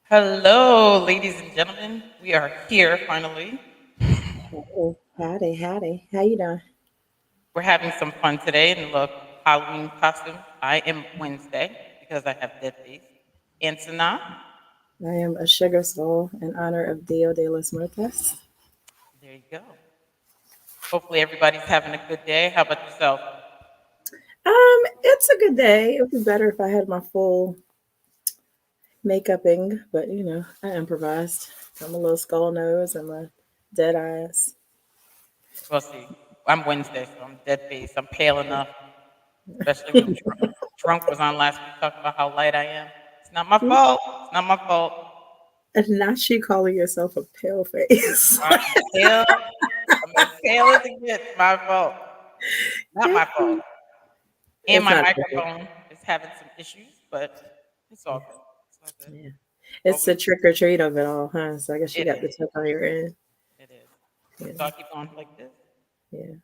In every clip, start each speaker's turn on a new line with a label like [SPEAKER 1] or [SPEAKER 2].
[SPEAKER 1] Hello, ladies and gentlemen. We are here finally.
[SPEAKER 2] Oh, howdy, howdy. How you doing?
[SPEAKER 1] We're having some fun today in the Halloween costume. I am Wednesday because I have dead face. And Sanaa,
[SPEAKER 2] I am a sugar soul in honor of Dio de los Muertos.
[SPEAKER 1] there you go. Hopefully everybody's having a good day. How about yourself?
[SPEAKER 2] It's a good day. It would be better if I had my full makeuping, but I improvised. I'm a little skull nose and my dead eyes.
[SPEAKER 1] Well, see, I'm Wednesday, so I'm dead face. I'm pale enough, especially when drunk was on last week talking about how light I am. It's not my fault. It's not my fault.
[SPEAKER 2] And not you calling yourself a pale face.
[SPEAKER 1] I'm pale. I'm as pale as it gets. My fault. Not my fault. And
[SPEAKER 2] It's
[SPEAKER 1] my
[SPEAKER 2] not okay.
[SPEAKER 1] microphone is having some issues, but it's all good. It's all good.
[SPEAKER 2] Yeah.
[SPEAKER 1] What
[SPEAKER 2] It's
[SPEAKER 1] we
[SPEAKER 2] the trick or treat of it all, huh? So I guess you
[SPEAKER 1] it
[SPEAKER 2] got the
[SPEAKER 1] is.
[SPEAKER 2] tip on your end.
[SPEAKER 1] It is.
[SPEAKER 2] Yeah,
[SPEAKER 1] So I'll keep going like this.
[SPEAKER 2] yeah.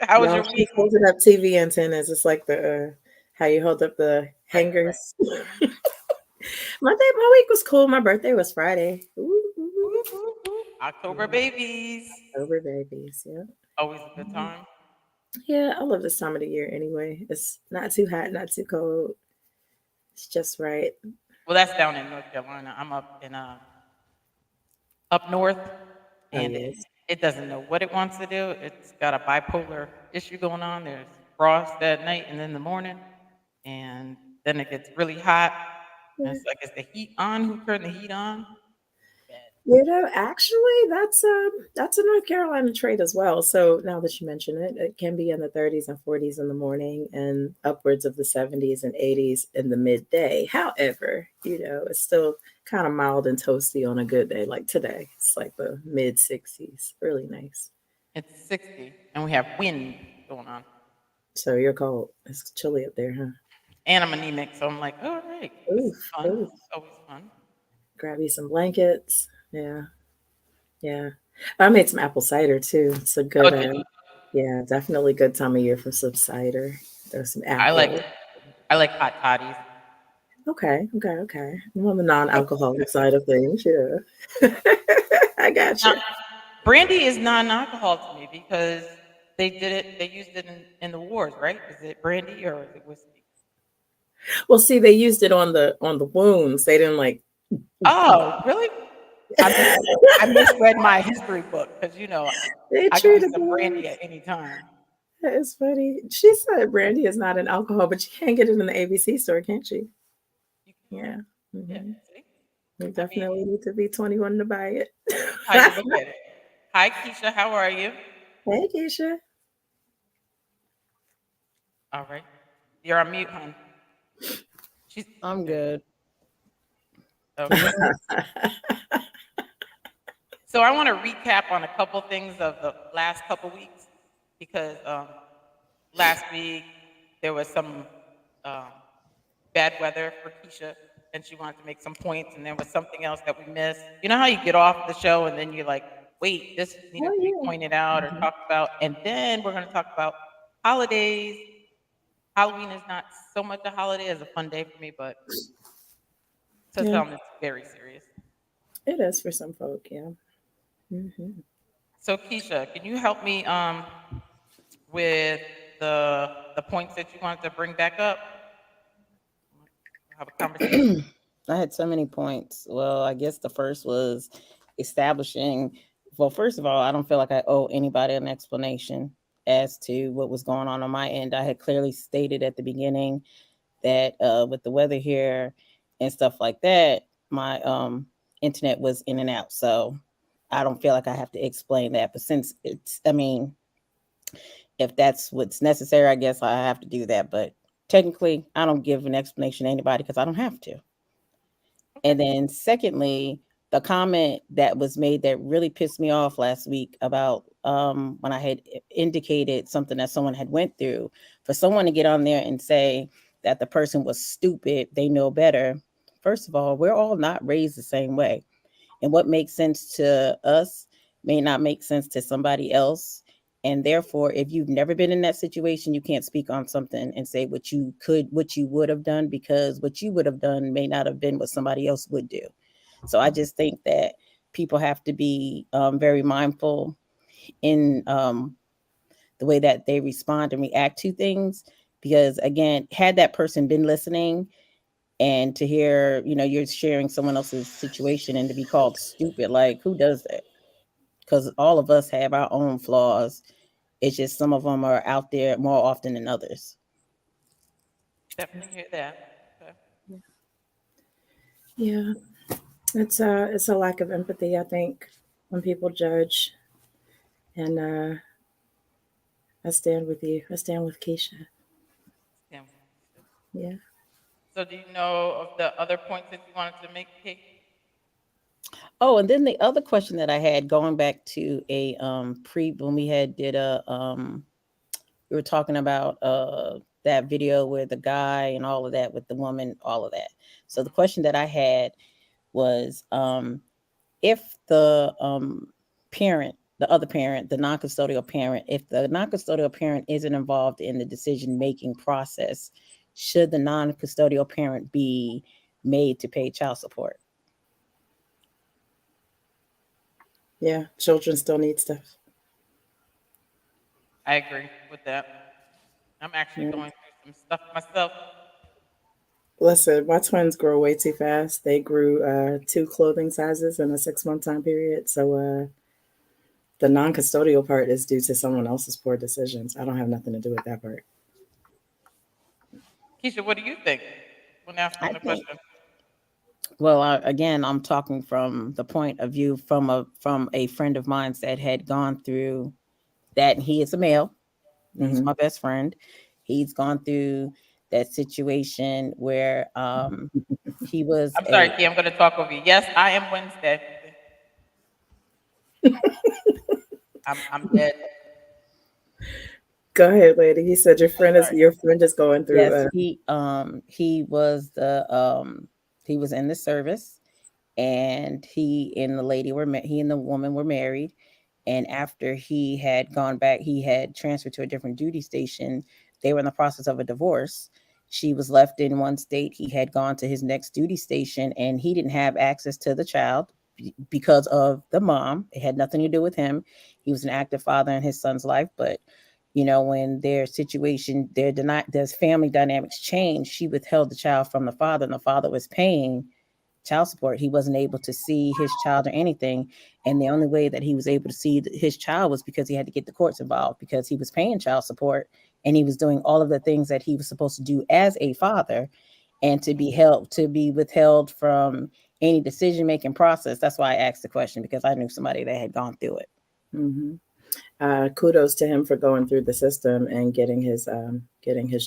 [SPEAKER 1] How was
[SPEAKER 2] Y'all,
[SPEAKER 1] your
[SPEAKER 2] she's
[SPEAKER 1] week?
[SPEAKER 2] holding up TV antennas. It's like the how you hold up the
[SPEAKER 1] Right, right.
[SPEAKER 2] hangers. My week was cool. My birthday was Friday. Ooh, ooh,
[SPEAKER 1] Whoop, whoop, whoop. October
[SPEAKER 2] yeah,
[SPEAKER 1] babies.
[SPEAKER 2] October babies. Yeah.
[SPEAKER 1] Always a good
[SPEAKER 2] Mhm.
[SPEAKER 1] time.
[SPEAKER 2] Yeah, I love this time of the year anyway. It's not too hot, not too cold. It's just right.
[SPEAKER 1] Well, that's down in North Carolina. I'm up in up north,
[SPEAKER 2] Oh
[SPEAKER 1] and
[SPEAKER 2] yes.
[SPEAKER 1] it doesn't know what it wants to do. It's got a bipolar issue going on. There's frost at night and in the morning, and then it gets really hot. And
[SPEAKER 2] Yeah.
[SPEAKER 1] it's like, is the heat on? Who turned the heat on? Bad.
[SPEAKER 2] Actually, that's a North Carolina trait as well. So now that you mention it, it can be in the 30s and 40s in the morning and upwards of the 70s and 80s in the midday. However, it's still kind of mild and toasty on a good day like today. It's like the mid 60s. Really nice.
[SPEAKER 1] It's 60, and we have wind going on.
[SPEAKER 2] So you're cold. It's chilly up there, huh?
[SPEAKER 1] And I'm anemic, so I'm like, all right, this is
[SPEAKER 2] Oof,
[SPEAKER 1] fun.
[SPEAKER 2] oof.
[SPEAKER 1] It's always fun.
[SPEAKER 2] Grab you some blankets. Yeah, yeah. I made some apple cider too. It's a
[SPEAKER 1] Oh,
[SPEAKER 2] good
[SPEAKER 1] did you?
[SPEAKER 2] yeah, definitely good time of year for some cider. There's some
[SPEAKER 1] I like
[SPEAKER 2] apple.
[SPEAKER 1] I like hot toddies.
[SPEAKER 2] Okay, okay, okay. I'm on the non-alcoholic side of things. Yeah, I got
[SPEAKER 1] Now,
[SPEAKER 2] you.
[SPEAKER 1] brandy is non-alcohol to me because they did it. They used it in the wars, right? Is it brandy or is it whiskey?
[SPEAKER 2] Well, see, they used it on the wounds. They didn't like.
[SPEAKER 1] Oh, really? I mis I misread my history book because
[SPEAKER 2] They
[SPEAKER 1] I could use
[SPEAKER 2] treated the
[SPEAKER 1] some brandy
[SPEAKER 2] wounds.
[SPEAKER 1] at any time.
[SPEAKER 2] That is funny. She said brandy is not an alcohol, but you can't get it in the ABC store, can't you?
[SPEAKER 1] You can,
[SPEAKER 2] Yeah.
[SPEAKER 1] yeah.
[SPEAKER 2] Hmm.
[SPEAKER 1] See,
[SPEAKER 2] You
[SPEAKER 1] I mean,
[SPEAKER 2] definitely need to be 21 to buy it.
[SPEAKER 1] how you look at it. Hi, Keisha. How are you?
[SPEAKER 2] Hey, Keisha.
[SPEAKER 1] All right. You're on mute, hon. She's
[SPEAKER 3] I'm
[SPEAKER 1] there.
[SPEAKER 3] good.
[SPEAKER 1] Okay. So I want to recap on a couple things of the last couple weeks because last week there was some um, bad weather for Keisha, and she wanted to make some points, and there was something else that we missed. You know how you get off the show and then you're like, wait, this needed
[SPEAKER 2] Oh
[SPEAKER 1] to be
[SPEAKER 2] yeah.
[SPEAKER 1] pointed out or
[SPEAKER 2] Mhm.
[SPEAKER 1] talked about, and then we're going to talk about holidays. Halloween is not so much a holiday as a fun day for me, but to
[SPEAKER 2] Yeah,
[SPEAKER 1] some it's very serious.
[SPEAKER 2] it is for some folk. Yeah. Hmm.
[SPEAKER 1] So Keisha, can you help me with the points that you wanted to bring back up? Have a conversation.
[SPEAKER 3] I had so many points. Well, I guess the first was establishing. Well, first of all, I don't feel like I owe anybody an explanation as to what was going on my end. I had clearly stated at the beginning that with the weather here and stuff like that, my internet was in and out. So I don't feel like I have to explain that. But since I mean, if that's what's necessary, I guess I have to do that. But technically, I don't give an explanation to anybody because I don't have to.
[SPEAKER 1] Okay.
[SPEAKER 3] And then, secondly, the comment that was made that really pissed me off last week about when I had indicated something that someone had went through, for someone to get on there and say that the person was stupid, they know better. First of all, we're all not raised the same way, and what makes sense to us may not make sense to somebody else. And therefore, if you've never been in that situation, you can't speak on something and say what you would have done, because what you would have done may not have been what somebody else would do. So I just think that people have to be very mindful in the way that they respond and react to things. Because again, had that person been listening, and to hear, you're sharing someone else's situation and to be called stupid, like, who does that? Because all of us have our own flaws. It's just some of them are out there more often than others.
[SPEAKER 1] Definitely hear that. Okay.
[SPEAKER 2] Yeah, it's a lack of empathy, I think, when people judge. And I stand with you. I stand with Keisha.
[SPEAKER 1] Yeah.
[SPEAKER 2] Yeah.
[SPEAKER 1] So do you know of the other points that you wanted to make, Kate?
[SPEAKER 3] Oh, and then the other question that I had, going back to a when we had did a we were talking about that video with the guy and all of that with the woman, all of that. So the question that I had was, if the parent, the other parent, the non-custodial parent, if the non-custodial parent isn't involved in the decision-making process, should the non-custodial parent be made to pay child support?
[SPEAKER 2] Yeah. Children still need stuff.
[SPEAKER 1] I agree with that. I'm actually
[SPEAKER 2] Yeah.
[SPEAKER 1] going through some stuff myself.
[SPEAKER 2] Listen, my twins grow way too fast. They grew 2 clothing sizes in a 6-month time period. So the non-custodial part is due to someone else's poor decisions. I don't have nothing to do with that part.
[SPEAKER 1] Keisha, what do you think when asking
[SPEAKER 3] I
[SPEAKER 1] the
[SPEAKER 3] think,
[SPEAKER 1] question?
[SPEAKER 3] well, again, I'm talking from the point of view from a friend of mine that had gone through that. And he is a male. He's my best friend. He's gone through that situation where he was
[SPEAKER 1] I'm sorry, Key, I'm going to talk over you. Yes, I am Wednesday. I'm dead.
[SPEAKER 2] Go ahead, lady. He said
[SPEAKER 1] Sorry.
[SPEAKER 2] your friend is going through.
[SPEAKER 3] yes, he was he was in the service, and he and the lady were he and the woman were married. And after he had gone back, he had transferred to a different duty station. They were in the process of a divorce. She was left in one state. He had gone to his next duty station, and he didn't have access to the child because of the mom. It had nothing to do with him. He was an active father in his son's life, but when their situation, their family dynamics changed, she withheld the child from the father, and the father was paying child support. He wasn't able to see his child or anything. And the only way that he was able to see his child was because he had to get the courts involved, because he was paying child support and he was doing all of the things that he was supposed to do as a father, and to be withheld from any decision-making process. That's why I asked the question, because I knew somebody that had gone through it.
[SPEAKER 2] Kudos to him for going through the system and getting his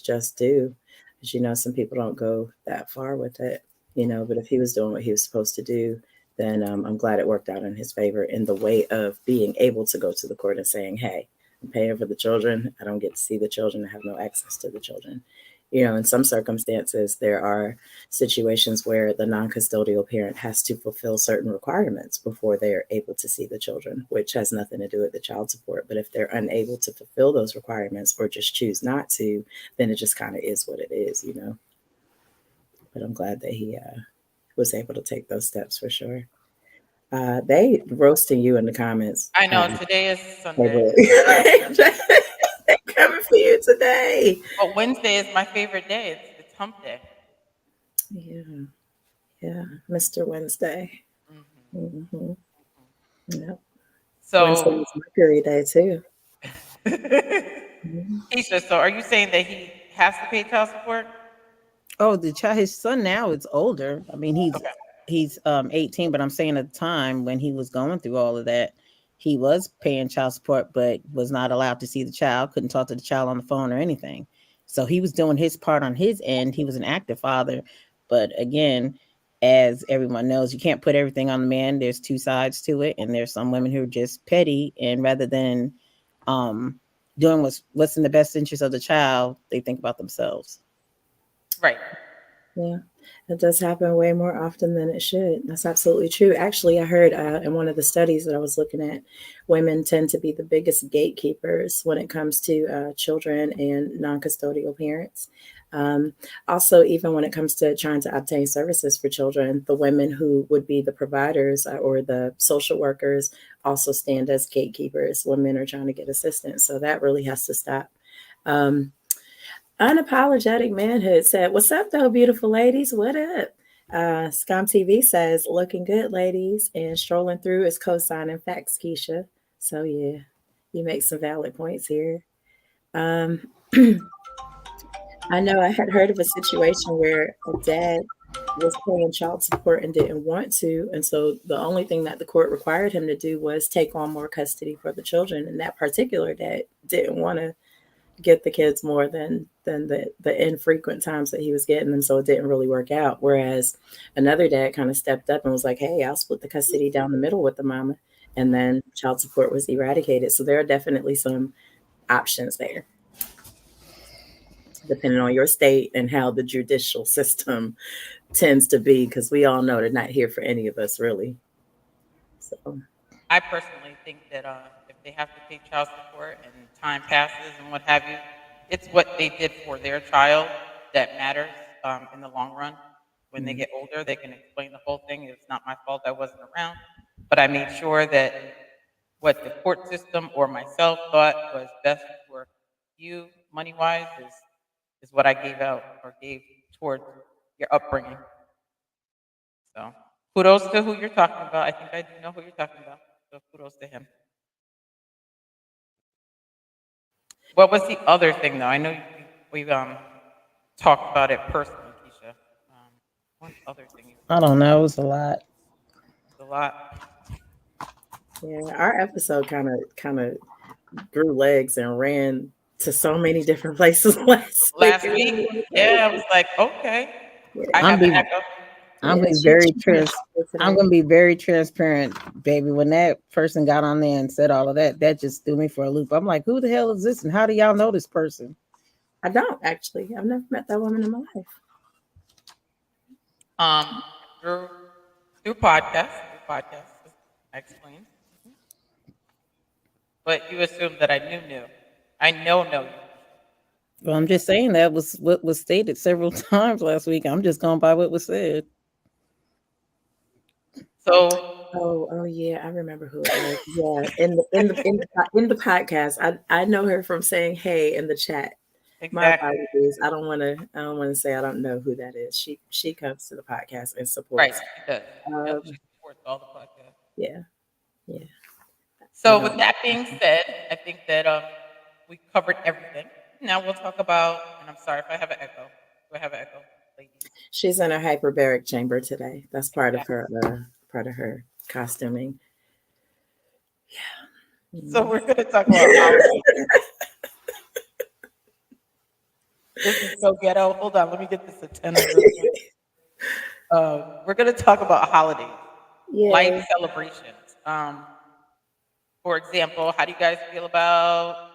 [SPEAKER 2] just due. As some people don't go that far with it, but if he was doing what he was supposed to do, then I'm glad it worked out in his favor in the way of being able to go to the court and saying, hey, I'm paying for the children. I don't get to see the children. I have no access to the children. In some circumstances, there are situations where the non-custodial parent has to fulfill certain requirements before they're able to see the children, which has nothing to do with the child support. But if they're unable to fulfill those requirements or just choose not to, then it just kind of is what it is. But I'm glad that he was able to take those steps for sure. They roasting you in the comments.
[SPEAKER 1] I know, today is Sunday.
[SPEAKER 2] They're coming for you today.
[SPEAKER 1] But Wednesday is my favorite day. It's hump day.
[SPEAKER 2] Yeah, Mr. Wednesday. Mm-hmm. Yep.
[SPEAKER 1] So,
[SPEAKER 2] Wednesday is Mercury Day too.
[SPEAKER 1] Keisha, so are you saying that he has to pay child support?
[SPEAKER 3] Oh, his son now is older. I mean, he's 18, but I'm saying at the time when he was going through all of that, he was paying child support, but was not allowed to see the child, couldn't talk to the child on the phone or anything. So he was doing his part on his end. He was an active father. But again, as everyone knows, you can't put everything on the man. There's two sides to it. And there's some women who are just petty, and rather than doing what's in the best interest of the child, they think about themselves.
[SPEAKER 1] Right.
[SPEAKER 2] Yeah. It does happen way more often than it should. That's absolutely true. Actually, I heard in one of the studies that I was looking at, women tend to be the biggest gatekeepers when it comes to children and non custodial parents. Um, Also, even when it comes to trying to obtain services for children, the women who would be the providers or the social workers also stand as gatekeepers when men are trying to get assistance. So that really has to stop. Um, Unapologetic Manhood said, "What's up, though, beautiful ladies? What up?" Scum TV says, "Looking good, ladies." And strolling through is co-signing facts, Keisha. So, yeah, you make some valid points here. Um, I know I had heard of a situation where a dad was paying child support and didn't want to. And so the only thing that the court required him to do was take on more custody for the children. And that particular dad didn't want to get the kids more than the infrequent times that he was getting them, so it didn't really work out. Whereas another dad kind of stepped up and was like, "Hey, I'll split the custody down the middle with the mama," and then child support was eradicated. So there are definitely some options there, depending on your state and how the judicial system tends to be, because we all know they're not here for any of us really. So
[SPEAKER 1] I personally think that if they have to pay child support and time passes and what have you, it's what they did for their child that matters in the long run. When they
[SPEAKER 2] mm,
[SPEAKER 1] get older, they can explain the whole thing. It's not my fault I wasn't around, but I made sure that what the court system or myself thought was best for you, money wise, is what I gave out or gave towards your upbringing. So kudos to who you're talking about. I think I do know who you're talking about. So kudos to him. What was the other thing though? I know we've talked about it personally, Keisha. What other thing?
[SPEAKER 3] I don't know. It was a lot.
[SPEAKER 1] A lot.
[SPEAKER 2] yeah, our episode kind of grew legs and ran to so many different places last week.
[SPEAKER 1] Last week, yeah, I was like, okay, I
[SPEAKER 2] Yeah,
[SPEAKER 3] I'm
[SPEAKER 1] have an
[SPEAKER 3] be
[SPEAKER 1] echo.
[SPEAKER 3] I'm
[SPEAKER 2] yeah,
[SPEAKER 3] be very
[SPEAKER 2] she couldn't talk
[SPEAKER 3] I'm
[SPEAKER 2] today.
[SPEAKER 3] gonna be very transparent, baby. When that person got on there and said all of that, that just threw me for a loop. I'm like, who the hell is this, and how do y'all know this person?
[SPEAKER 2] I don't actually. I've never met that woman in my life.
[SPEAKER 1] Um, through podcasts, I explained. But you assumed that I knew. I know you.
[SPEAKER 3] Well, I'm just saying that was what was stated several times last week. I'm just going by what was said.
[SPEAKER 1] So
[SPEAKER 2] Oh yeah, I remember who it was. Yeah, in the podcast, I know her from saying hey in the chat. My
[SPEAKER 1] exactly
[SPEAKER 2] apologies. I don't want to say I don't know who that is. She comes to the podcast and
[SPEAKER 1] right,
[SPEAKER 2] supports.
[SPEAKER 1] she does. Yep,
[SPEAKER 2] Um,
[SPEAKER 1] she supports all the podcasts.
[SPEAKER 2] yeah, yeah. I
[SPEAKER 1] So with
[SPEAKER 2] don't.
[SPEAKER 1] that being said, I think that we covered everything. Now we'll talk about, and I'm sorry if I have an echo. Do I have an echo, ladies?
[SPEAKER 2] She's in a hyperbaric chamber today. That's
[SPEAKER 1] Exactly.
[SPEAKER 2] part of her costuming.
[SPEAKER 1] So
[SPEAKER 2] Mm.
[SPEAKER 1] we're going to talk about holidays. This is so ghetto. Hold on, let me get this attendant real quick. We're going to talk about holidays, life
[SPEAKER 2] Yay.
[SPEAKER 1] celebrations. For example, how do you guys feel about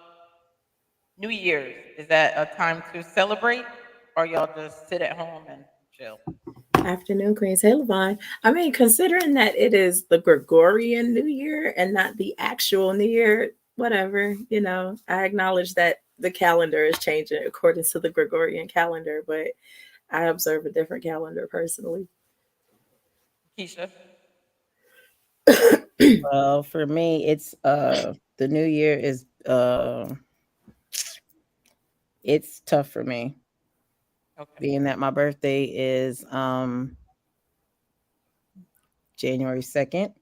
[SPEAKER 1] New Year's? Is that a time to celebrate, or y'all just sit at home and chill?
[SPEAKER 2] Afternoon, Queens. Hey, Levon. I mean, considering that it is the Gregorian New Year and not the actual New Year, whatever, I acknowledge that the calendar is changing according to the Gregorian calendar, but I observe a different calendar personally.
[SPEAKER 1] Keisha,
[SPEAKER 3] Well, for me, it's the new year is it's tough for me,
[SPEAKER 1] okay.
[SPEAKER 3] being that my birthday is January 2nd,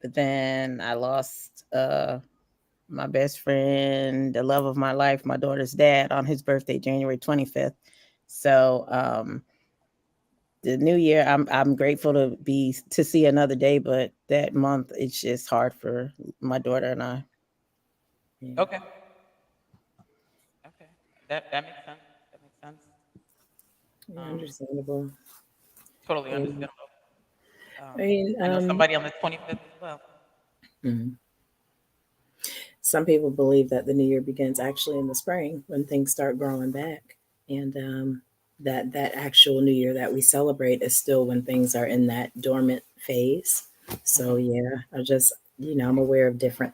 [SPEAKER 3] but then I lost my best friend, the love of my life, my daughter's dad, on his birthday, January 25th. So the new year, I'm grateful to see another day, but that month it's just hard for my daughter and I.
[SPEAKER 2] Yeah,
[SPEAKER 1] Okay. Okay. That makes sense. That makes sense.
[SPEAKER 2] yeah,
[SPEAKER 1] Um,
[SPEAKER 2] understandable.
[SPEAKER 1] totally
[SPEAKER 2] And
[SPEAKER 1] understandable.
[SPEAKER 2] I mean,
[SPEAKER 1] I know somebody on the 25th as well.
[SPEAKER 2] mhm. Some people believe that the new year begins actually in the spring when things start growing back. And that actual New Year that we celebrate is still when things are in that dormant phase. So
[SPEAKER 1] Mhm.
[SPEAKER 2] yeah, I just I'm aware of different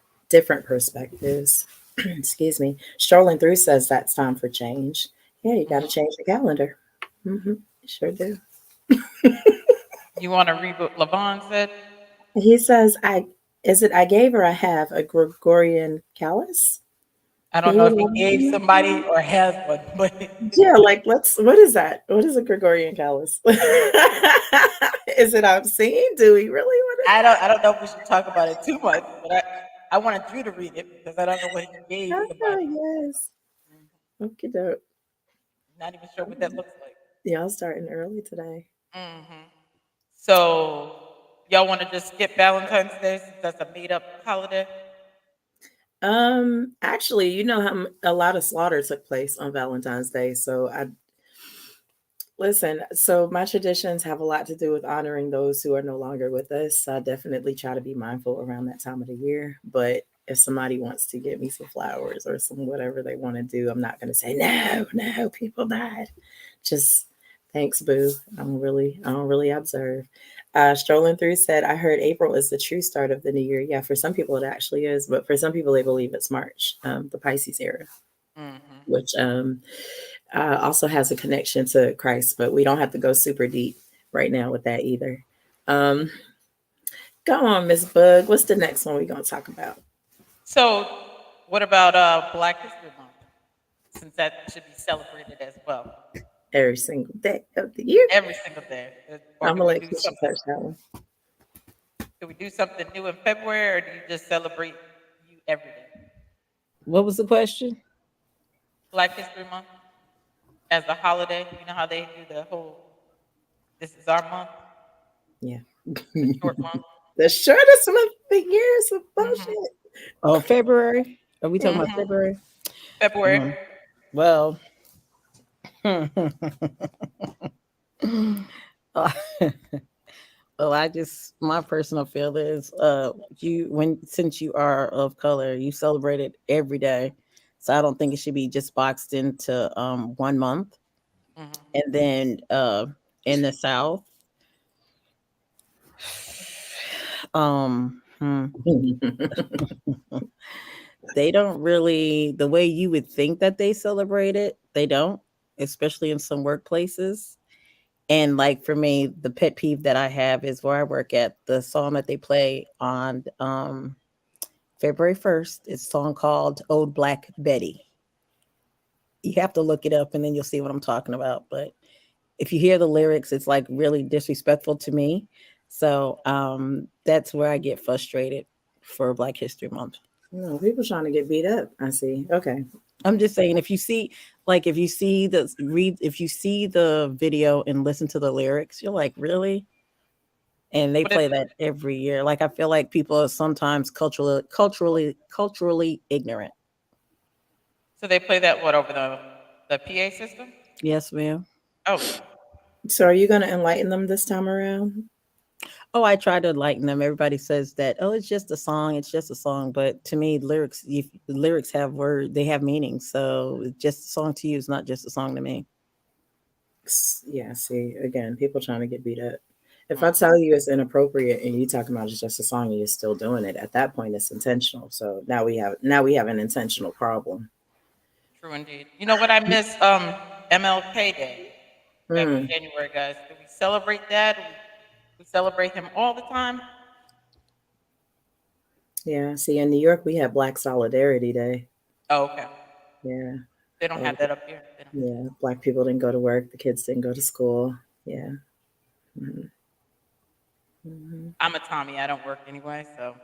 [SPEAKER 2] perspectives. Excuse me. Strolling through says that's time for change. Yeah, you got to
[SPEAKER 1] Mhm.
[SPEAKER 2] change the calendar. Sure do.
[SPEAKER 1] You want to read what Levon said?
[SPEAKER 2] He says, "I is it I gave or I have a Gregorian callus?
[SPEAKER 1] I
[SPEAKER 2] Can
[SPEAKER 1] don't know
[SPEAKER 2] you
[SPEAKER 1] if he gave somebody
[SPEAKER 2] elaborate?
[SPEAKER 1] or has one, but
[SPEAKER 2] Yeah, like let's. What is that? What is a Gregorian callus? Is it obscene? Do we really want
[SPEAKER 1] I don't know if we should talk about it too much. But I wanted you to read it because I don't know what he
[SPEAKER 2] to?
[SPEAKER 1] gave
[SPEAKER 2] Oh
[SPEAKER 1] somebody.
[SPEAKER 2] yes.
[SPEAKER 1] Mhm.
[SPEAKER 2] Okay, dope.
[SPEAKER 1] Not even sure what that looks like.
[SPEAKER 2] Y'all starting early today.
[SPEAKER 1] Hmm. So y'all want to just skip Valentine's Day since that's a made up holiday?
[SPEAKER 2] Actually, you know how a lot of slaughter took place on Valentine's Day, so I listen. So my traditions have a lot to do with honoring those who are no longer with us. I definitely try to be mindful around that time of the year, but if somebody wants to get me some flowers or some whatever they want to do, I'm not going to say no, no, people died. Just thanks, boo. I don't really observe. Strolling through said, I heard April is the true start of the new year. Yeah, for some people it actually is, but for some people they believe it's March, the Pisces era,
[SPEAKER 1] Hmm.
[SPEAKER 2] which also has a connection to Christ, but we don't have to go super deep right now with that either. Um, Go on, Miss Bug. What's the next one we're gonna talk about?
[SPEAKER 1] So what about Black History Month? Since that should be celebrated as well.
[SPEAKER 2] Every single day of the year.
[SPEAKER 1] Every single day. Or
[SPEAKER 2] I'm
[SPEAKER 1] do
[SPEAKER 2] gonna
[SPEAKER 1] we
[SPEAKER 2] let
[SPEAKER 1] do
[SPEAKER 2] Keisha
[SPEAKER 1] something?
[SPEAKER 2] touch that one.
[SPEAKER 1] Do we do something new in February, or do you just celebrate you every day?
[SPEAKER 3] What was the question?
[SPEAKER 1] Black History Month as a holiday. You know how they do the whole "This is our month,"
[SPEAKER 2] Yeah.
[SPEAKER 1] the short month.
[SPEAKER 2] The shortest month of the year is some
[SPEAKER 1] Hmm.
[SPEAKER 2] bullshit.
[SPEAKER 3] Oh, February. Are we talking about
[SPEAKER 1] Hmm.
[SPEAKER 3] February?
[SPEAKER 1] February.
[SPEAKER 3] Um, well, uh, well, I just my personal feel is you when since you are of color, you celebrate it every day. So I don't think it should be just boxed into 1 month.
[SPEAKER 1] Hmm.
[SPEAKER 3] And then in the South, hmm, they don't really the way you would think that they celebrate it, they don't, especially in some workplaces. And like for me, the pet peeve that I have is where I work at, the song that they play on February 1st, it's a song called Old Black Betty. You have to look it up and then you'll see what I'm talking about. But if you hear the lyrics, it's like really disrespectful to me. So that's where I get frustrated for Black History Month.
[SPEAKER 2] No, people trying to get beat up. I see. Okay.
[SPEAKER 3] I'm just saying, if you see, like, if you see the video and listen to the lyrics, you're like, really? And they
[SPEAKER 1] What is
[SPEAKER 3] play
[SPEAKER 1] it?
[SPEAKER 3] that every year. Like, I feel like people are sometimes culturally ignorant.
[SPEAKER 1] So they play that what over the PA system?
[SPEAKER 3] Yes, ma'am.
[SPEAKER 1] Oh,
[SPEAKER 2] So are you gonna enlighten them this time around?
[SPEAKER 3] Oh, I try to enlighten them. Everybody says that, oh, it's just a song. It's just a song. But to me, the lyrics have they have meaning. So just a song to you is not just a song to me.
[SPEAKER 2] Yeah, see, again, people trying to get beat up. If I
[SPEAKER 1] mm,
[SPEAKER 2] tell you it's inappropriate and you talking about it's just a song and you're still doing it, at that point it's intentional. So now we have an intentional problem.
[SPEAKER 1] true indeed. You know what? I miss MLK Day. That was
[SPEAKER 2] Hmm.
[SPEAKER 1] January, guys. Do we celebrate that? We celebrate him all the time.
[SPEAKER 2] Yeah. See, in New York we have Black Solidarity Day.
[SPEAKER 1] Oh, okay.
[SPEAKER 2] Yeah.
[SPEAKER 1] They don't
[SPEAKER 2] Oh,
[SPEAKER 1] have that up here. They don't.
[SPEAKER 2] yeah. Black people didn't go to work. The kids didn't go to school. Yeah. Mhm. Mhm.
[SPEAKER 1] I'm a Tommy. I don't work anyway, so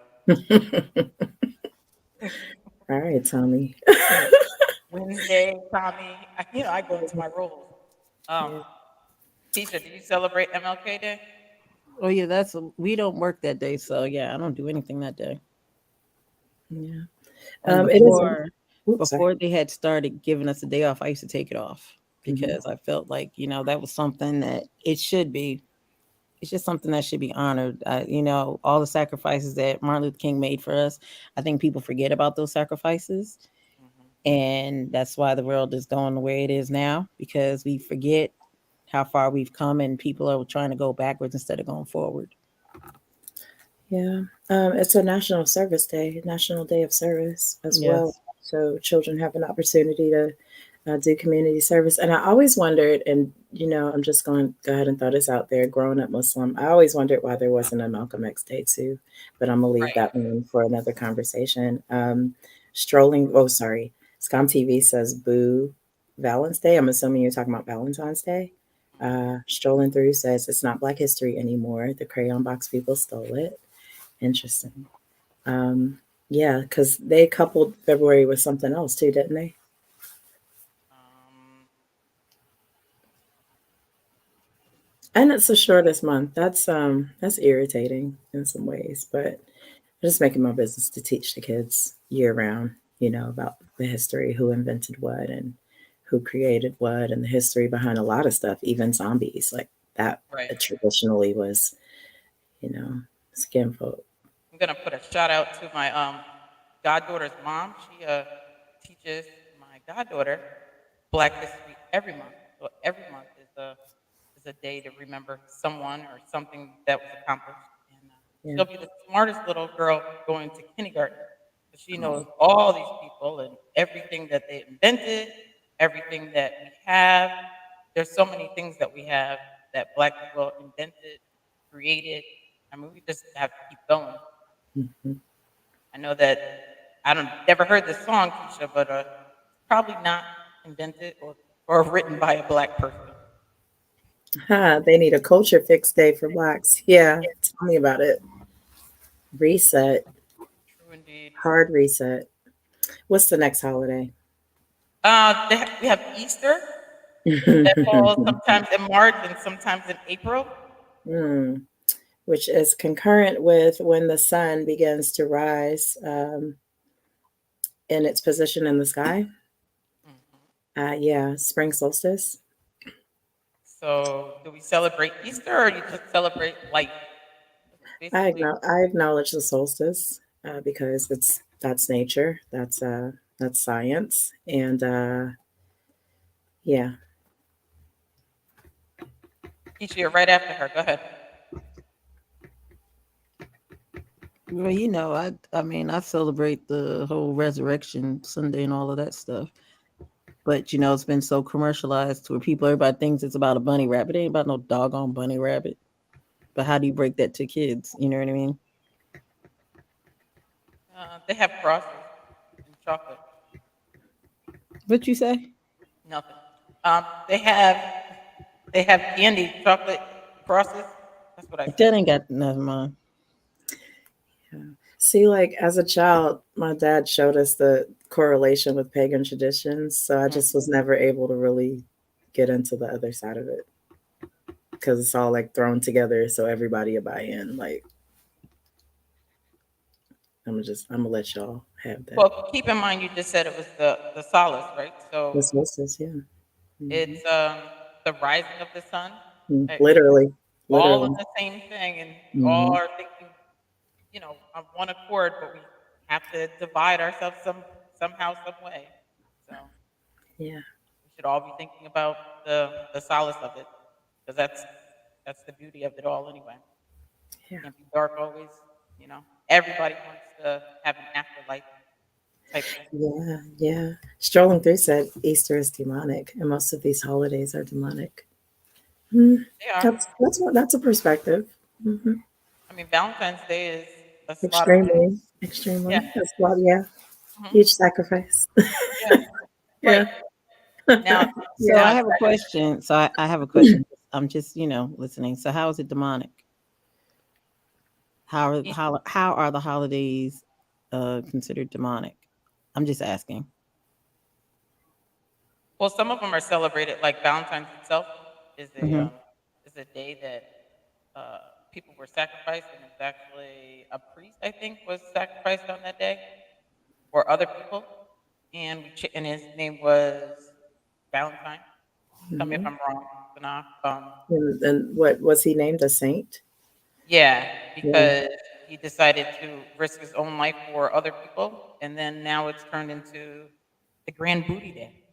[SPEAKER 2] All right, Tommy.
[SPEAKER 1] Wednesday, Tommy. I go into my roles. Um,
[SPEAKER 2] Yeah.
[SPEAKER 1] Keisha, do you celebrate MLK Day?
[SPEAKER 3] Oh yeah, we don't work that day, so yeah, I don't do anything that day.
[SPEAKER 2] Yeah.
[SPEAKER 3] And
[SPEAKER 2] It is. Oops, sorry.
[SPEAKER 3] before they had started giving us a day off, I used to take it off
[SPEAKER 2] Mhm.
[SPEAKER 3] because I felt like that was something that it should be. It's just something that should be honored. All the sacrifices that Martin Luther King made for us. I think people forget about those sacrifices,
[SPEAKER 1] Hmm.
[SPEAKER 3] and that's why the world is going the way it is now because we forget how far we've come, and people are trying to go backwards instead of going forward.
[SPEAKER 2] Yeah. It's a National Service Day, National Day of Service as well.
[SPEAKER 3] Yes.
[SPEAKER 2] So children have an opportunity to do community service. And I always wondered, and I'm just going to go ahead and throw this out there. Growing up Muslim, I always wondered why there wasn't a Malcolm X Day too, but I'm gonna leave
[SPEAKER 1] Right.
[SPEAKER 2] that one for another conversation. Strolling. Oh, sorry. Scum TV says boo Valentine's Day. I'm assuming you're talking about Valentine's Day. Strolling through says it's not Black History anymore. The crayon box people stole it. Interesting. Yeah, because they coupled February with something else too, didn't they?
[SPEAKER 1] Um,
[SPEAKER 2] And it's the shortest month. That's irritating in some ways, but I'm just making my business to teach the kids year round, about the history, who invented what and who created what, and the history behind a lot of stuff, even zombies. Like that
[SPEAKER 1] right.
[SPEAKER 2] traditionally was, you know, skin folk.
[SPEAKER 1] I'm gonna put a shout out to my goddaughter's mom. She teaches my goddaughter Black History every month. So every month is a day to remember someone or something that was accomplished. And
[SPEAKER 2] Yeah.
[SPEAKER 1] she'll be the smartest little girl going to kindergarten. So she knows all these people and everything that they invented, everything that we have. There's so many things that we have that Black people invented, created. I mean, we just have to keep going.
[SPEAKER 2] Mhm.
[SPEAKER 1] I know that I don't never heard this song, Keisha, but probably not invented or written by a Black person.
[SPEAKER 2] They need a culture fix day for Blacks. Yeah, tell me about it. Reset,
[SPEAKER 1] True indeed.
[SPEAKER 2] hard reset. What's the next holiday?
[SPEAKER 1] We have Easter that falls sometimes in March and sometimes in April.
[SPEAKER 2] Hmm. Which is concurrent with when the sun begins to rise in its position in the sky.
[SPEAKER 1] Mhm.
[SPEAKER 2] Yeah, spring solstice.
[SPEAKER 1] So, do we celebrate Easter or do you just celebrate life? Basically,
[SPEAKER 2] I acknowledge the solstice because that's nature, that's science, and yeah,
[SPEAKER 1] Keisha, you're right after her. Go ahead.
[SPEAKER 3] Well, I mean, I celebrate the whole resurrection Sunday and all of that stuff. But it's been so commercialized to where everybody thinks it's about a bunny rabbit. It ain't about no doggone bunny rabbit. But how do you break that to kids? You know what I mean?
[SPEAKER 1] They have crosses and chocolate.
[SPEAKER 3] What you say?
[SPEAKER 1] Nothing. They have candy, chocolate crosses. That's what I
[SPEAKER 3] That
[SPEAKER 1] said.
[SPEAKER 3] ain't got nothing, mind.
[SPEAKER 2] See, like as a child, my dad showed us the correlation with pagan traditions, so I just was never able to really get into the other side of it because it's all like thrown together, so everybody will buy in. Like I'm gonna let y'all have that.
[SPEAKER 1] Well, keep in mind you just said it was the solace, right? So
[SPEAKER 2] This was this, yeah.
[SPEAKER 1] it's the rising of the sun.
[SPEAKER 2] Literally,
[SPEAKER 1] All in
[SPEAKER 2] literally.
[SPEAKER 1] the same thing, and we all
[SPEAKER 2] Hmm.
[SPEAKER 1] are thinking, on one accord, but we have to divide ourselves somehow, some way. So
[SPEAKER 2] Yeah,
[SPEAKER 1] we should all be thinking about the solace of it, because that's the beauty of it all anyway.
[SPEAKER 2] yeah,
[SPEAKER 1] Can't be dark always, you know. Everybody wants to have an afterlife type thing.
[SPEAKER 2] yeah, yeah. Strolling through said Easter is demonic, and most of these holidays are demonic. Hmm.
[SPEAKER 1] They are.
[SPEAKER 2] That's a perspective. Hmm.
[SPEAKER 1] I mean, Valentine's Day is a slaughter.
[SPEAKER 2] Extremely,
[SPEAKER 1] Yeah.
[SPEAKER 2] extremely. That's why, yeah.
[SPEAKER 1] Mhm.
[SPEAKER 2] Huge sacrifice.
[SPEAKER 1] Yeah.
[SPEAKER 2] Yeah.
[SPEAKER 1] Right. Now,
[SPEAKER 3] So
[SPEAKER 2] Yeah.
[SPEAKER 3] I
[SPEAKER 1] now,
[SPEAKER 3] have a question. I have a question. I'm just, listening. So how is it demonic? How are the holidays considered demonic? I'm just asking.
[SPEAKER 1] well, some of them are celebrated. Like Valentine's itself is a
[SPEAKER 3] Hmm.
[SPEAKER 1] um, is a day that people were sacrificed, and it's actually a priest, I think, was sacrificed on that day, or other people, and and his name was Valentine. Tell me if
[SPEAKER 2] Mhm.
[SPEAKER 1] I'm wrong, Sanaa.
[SPEAKER 2] And what was he named a saint?
[SPEAKER 1] Yeah,
[SPEAKER 2] Yeah.
[SPEAKER 1] because he decided to risk his own life for other people, and then now it's turned into the Grand Booty Day,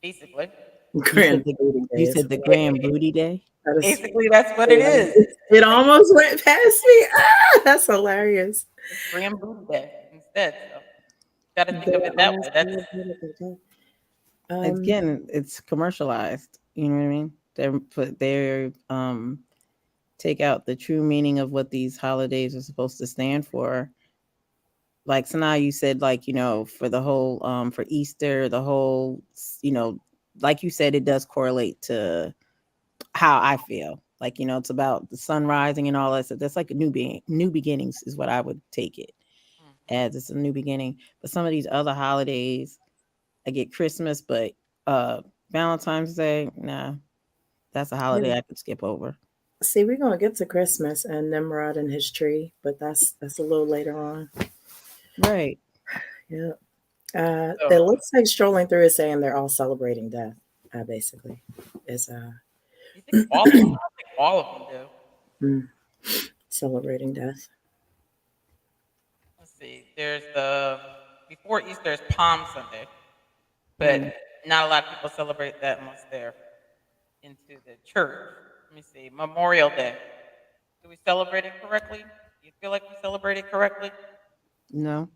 [SPEAKER 1] basically.
[SPEAKER 2] Grand booty
[SPEAKER 3] You
[SPEAKER 2] days.
[SPEAKER 3] said the Grand Booty Day.
[SPEAKER 2] That is,
[SPEAKER 1] Basically, that's what it is.
[SPEAKER 2] it almost went past me. Ah, that's hilarious.
[SPEAKER 1] It's Grand Booty Day instead. So, got to think of
[SPEAKER 2] They
[SPEAKER 1] it that
[SPEAKER 2] all
[SPEAKER 1] way. That's
[SPEAKER 2] celebrated the day.
[SPEAKER 3] Again, it's commercialized. You know what I mean? They're take out the true meaning of what these holidays are supposed to stand for. Like Sanaa, you said, like, you know, for the whole for Easter, the whole, you know, like you said, it does correlate to how I feel. Like, you know, it's about the sun rising and all that. So that's like a new beginnings is what I would take it as. It's a new beginning. But some of these other holidays, I get Christmas, but Valentine's Day, nah, that's a holiday I could skip over.
[SPEAKER 2] See, we're gonna get to Christmas and Nimrod and his tree, but that's a little later on.
[SPEAKER 3] Right.
[SPEAKER 2] Yeah.
[SPEAKER 1] So-
[SPEAKER 2] It looks like strolling through is saying they're all celebrating death. Basically, is
[SPEAKER 1] you think all of them. I don't think all of them do.
[SPEAKER 2] celebrating death.
[SPEAKER 1] Let's see. There's before Easter is Palm Sunday, but not a lot of people celebrate that unless they're into the church. Let me see. Memorial Day. Do we celebrate it correctly? Do you feel like we celebrate it correctly?
[SPEAKER 3] No.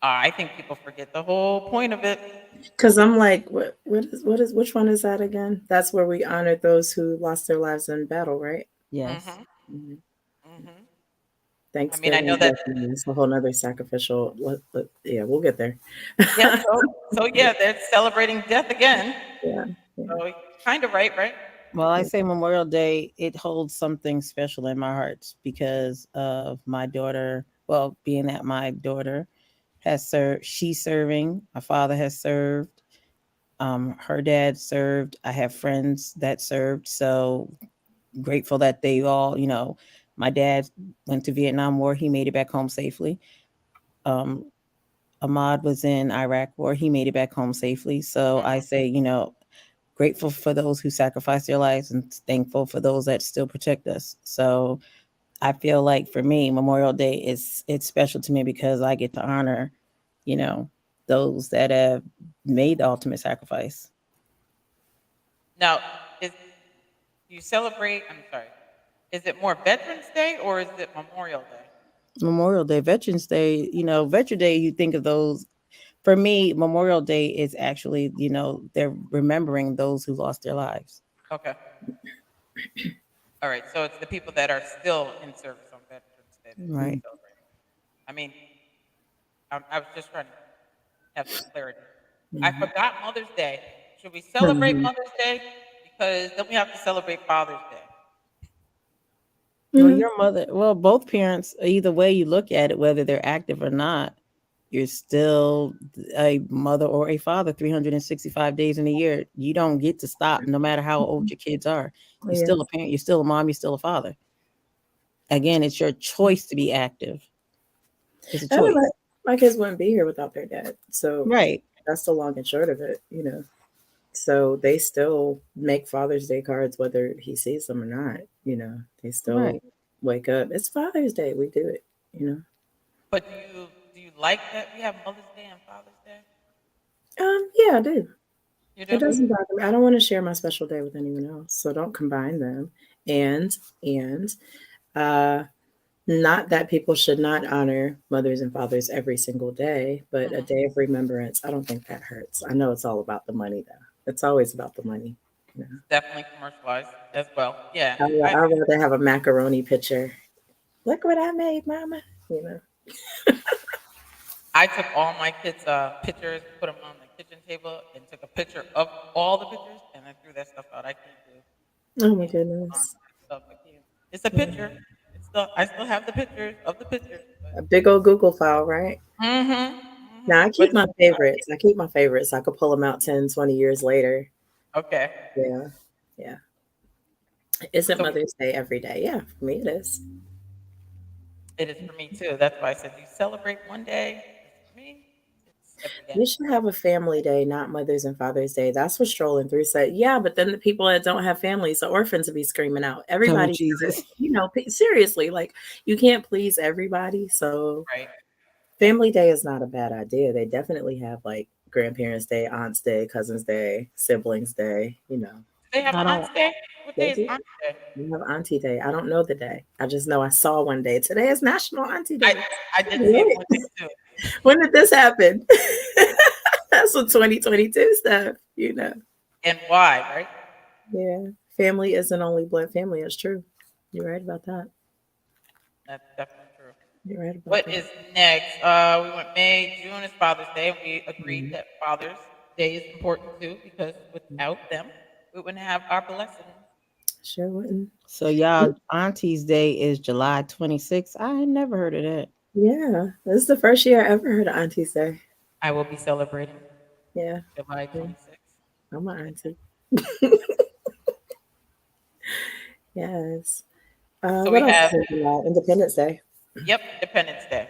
[SPEAKER 1] I think people forget the whole point of it.
[SPEAKER 2] Because I'm like, which one is that again? That's where we honored those who lost their lives in battle, right?
[SPEAKER 3] Yes.
[SPEAKER 1] Mhm.
[SPEAKER 2] Mhm.
[SPEAKER 1] Mhm.
[SPEAKER 2] Thanksgiving.
[SPEAKER 1] I know that-
[SPEAKER 2] It's a whole nother sacrificial. Yeah, we'll get there.
[SPEAKER 1] Yeah. So yeah, they're celebrating death again.
[SPEAKER 2] Yeah.
[SPEAKER 1] So kind of right?
[SPEAKER 3] Well, I say Memorial Day, it holds something special in my heart because of my daughter. Well, being that my daughter has served, she's serving. My father has served. Her dad served. I have friends that served. So grateful that they all, you know, my dad went to Vietnam War. He made it back home safely. Ahmad was in Iraq War. He made it back home safely. So I say, you know, grateful for those who sacrificed their lives and thankful for those that still protect us. So I feel like for me, Memorial Day it's special to me because I get to honor, you know, those that have made the ultimate sacrifice.
[SPEAKER 1] Now, do you celebrate? I'm sorry. Is it more Veterans Day or is it Memorial Day?
[SPEAKER 3] Memorial Day, Veterans Day, you know, Veteran Day, you think of those. For me, Memorial Day is actually, you know, they're remembering those who lost their lives.
[SPEAKER 1] Okay. All right. So it's the people that are still in service on Veterans Day. that you
[SPEAKER 3] Right.
[SPEAKER 1] celebrate. I mean, I was just trying to have some clarity. I forgot Mother's Day. Should we celebrate Mother's Day? Because then we have to celebrate Father's Day.
[SPEAKER 3] Well, your mother, well, both parents, either way you look at it, whether they're active or not, you're still a mother or a father 365 days in a year. You don't get to stop no matter how old your kids are. You're
[SPEAKER 2] Yeah.
[SPEAKER 3] still a parent, you're still a mom, you're still a father. Again, it's your choice to be active. It's a
[SPEAKER 2] I mean,
[SPEAKER 3] choice.
[SPEAKER 2] my kids wouldn't be here without their dad. So
[SPEAKER 3] Right.
[SPEAKER 2] that's the long and short of it, you know. So they still make Father's Day cards whether he sees them or not, you know. They still
[SPEAKER 3] Right.
[SPEAKER 2] wake up. It's Father's Day. We do it, you know.
[SPEAKER 1] But do you like that we have Mother's Day and Father's Day?
[SPEAKER 2] Yeah, I do.
[SPEAKER 1] You do?
[SPEAKER 2] It doesn't bother me. I don't want to share my special day with anyone else, so don't combine them. And not that people should not honor mothers and fathers every single day, but a day of remembrance, I don't think that hurts. I know it's all about the money, though. It's always about the money. You know?
[SPEAKER 1] Definitely commercialized as well. Yeah.
[SPEAKER 2] I'd rather have a macaroni picture. Look what I made, Mama. You know.
[SPEAKER 1] I took all my kids' pictures, put them on the kitchen table, and took a picture of all the pictures, and I threw that stuff out. I can't do
[SPEAKER 2] Oh my goodness.
[SPEAKER 1] stuff. I can't. It's a picture. I still have the pictures of the pictures.
[SPEAKER 2] A big old Google file, right?
[SPEAKER 1] Mm-hmm.
[SPEAKER 2] Now I keep my favorites. I could pull them out 10, 20 years later.
[SPEAKER 1] Okay.
[SPEAKER 2] Yeah. Yeah. Isn't
[SPEAKER 1] So-
[SPEAKER 2] Mother's Day every day? Yeah, for me it is.
[SPEAKER 1] It is for me too. That's why I said you celebrate one day. For me, it's every
[SPEAKER 2] We
[SPEAKER 1] day.
[SPEAKER 2] should have a family day, not Mother's and Father's Day. That's what Strolling Through said. Yeah, but then the people that don't have families, the orphans, will be screaming out. Everybody,
[SPEAKER 3] Jesus.
[SPEAKER 2] you know, seriously, like you can't please everybody. So
[SPEAKER 1] Right.
[SPEAKER 2] Family Day is not a bad idea. They definitely have like Grandparents' Day, Aunts' Day, Cousins' Day, Siblings' Day.
[SPEAKER 1] They have
[SPEAKER 3] I don't.
[SPEAKER 1] Aunt's Day? What
[SPEAKER 2] They
[SPEAKER 1] day is
[SPEAKER 2] do.
[SPEAKER 1] Aunt's Day?
[SPEAKER 2] We have Auntie Day. I don't know the day. I just know I saw one day. Today is National Auntie Day.
[SPEAKER 1] I did see it one day too.
[SPEAKER 2] When did this happen? That's some 2022 stuff.
[SPEAKER 1] And why, right?
[SPEAKER 2] Yeah. Family isn't only blood family. It's true. You're right about that.
[SPEAKER 1] That's definitely true.
[SPEAKER 2] You're right about
[SPEAKER 1] What
[SPEAKER 2] that.
[SPEAKER 1] is next? We went May, June is Father's Day. We agreed
[SPEAKER 2] Mhm.
[SPEAKER 1] that Father's Day is important too because without them, we wouldn't have our blessings.
[SPEAKER 2] Sure wouldn't.
[SPEAKER 3] So y'all, Auntie's Day is July 26th. I ain't never heard of that.
[SPEAKER 2] Yeah. This is the first year I ever heard of Auntie's Day.
[SPEAKER 1] I will be celebrating
[SPEAKER 2] Yeah.
[SPEAKER 1] July
[SPEAKER 2] Yeah.
[SPEAKER 1] 26th.
[SPEAKER 2] I'm an auntie. Yes.
[SPEAKER 1] So
[SPEAKER 2] What
[SPEAKER 1] we
[SPEAKER 2] else
[SPEAKER 1] have,
[SPEAKER 2] is July? Independence Day.
[SPEAKER 1] yep, Independence Day.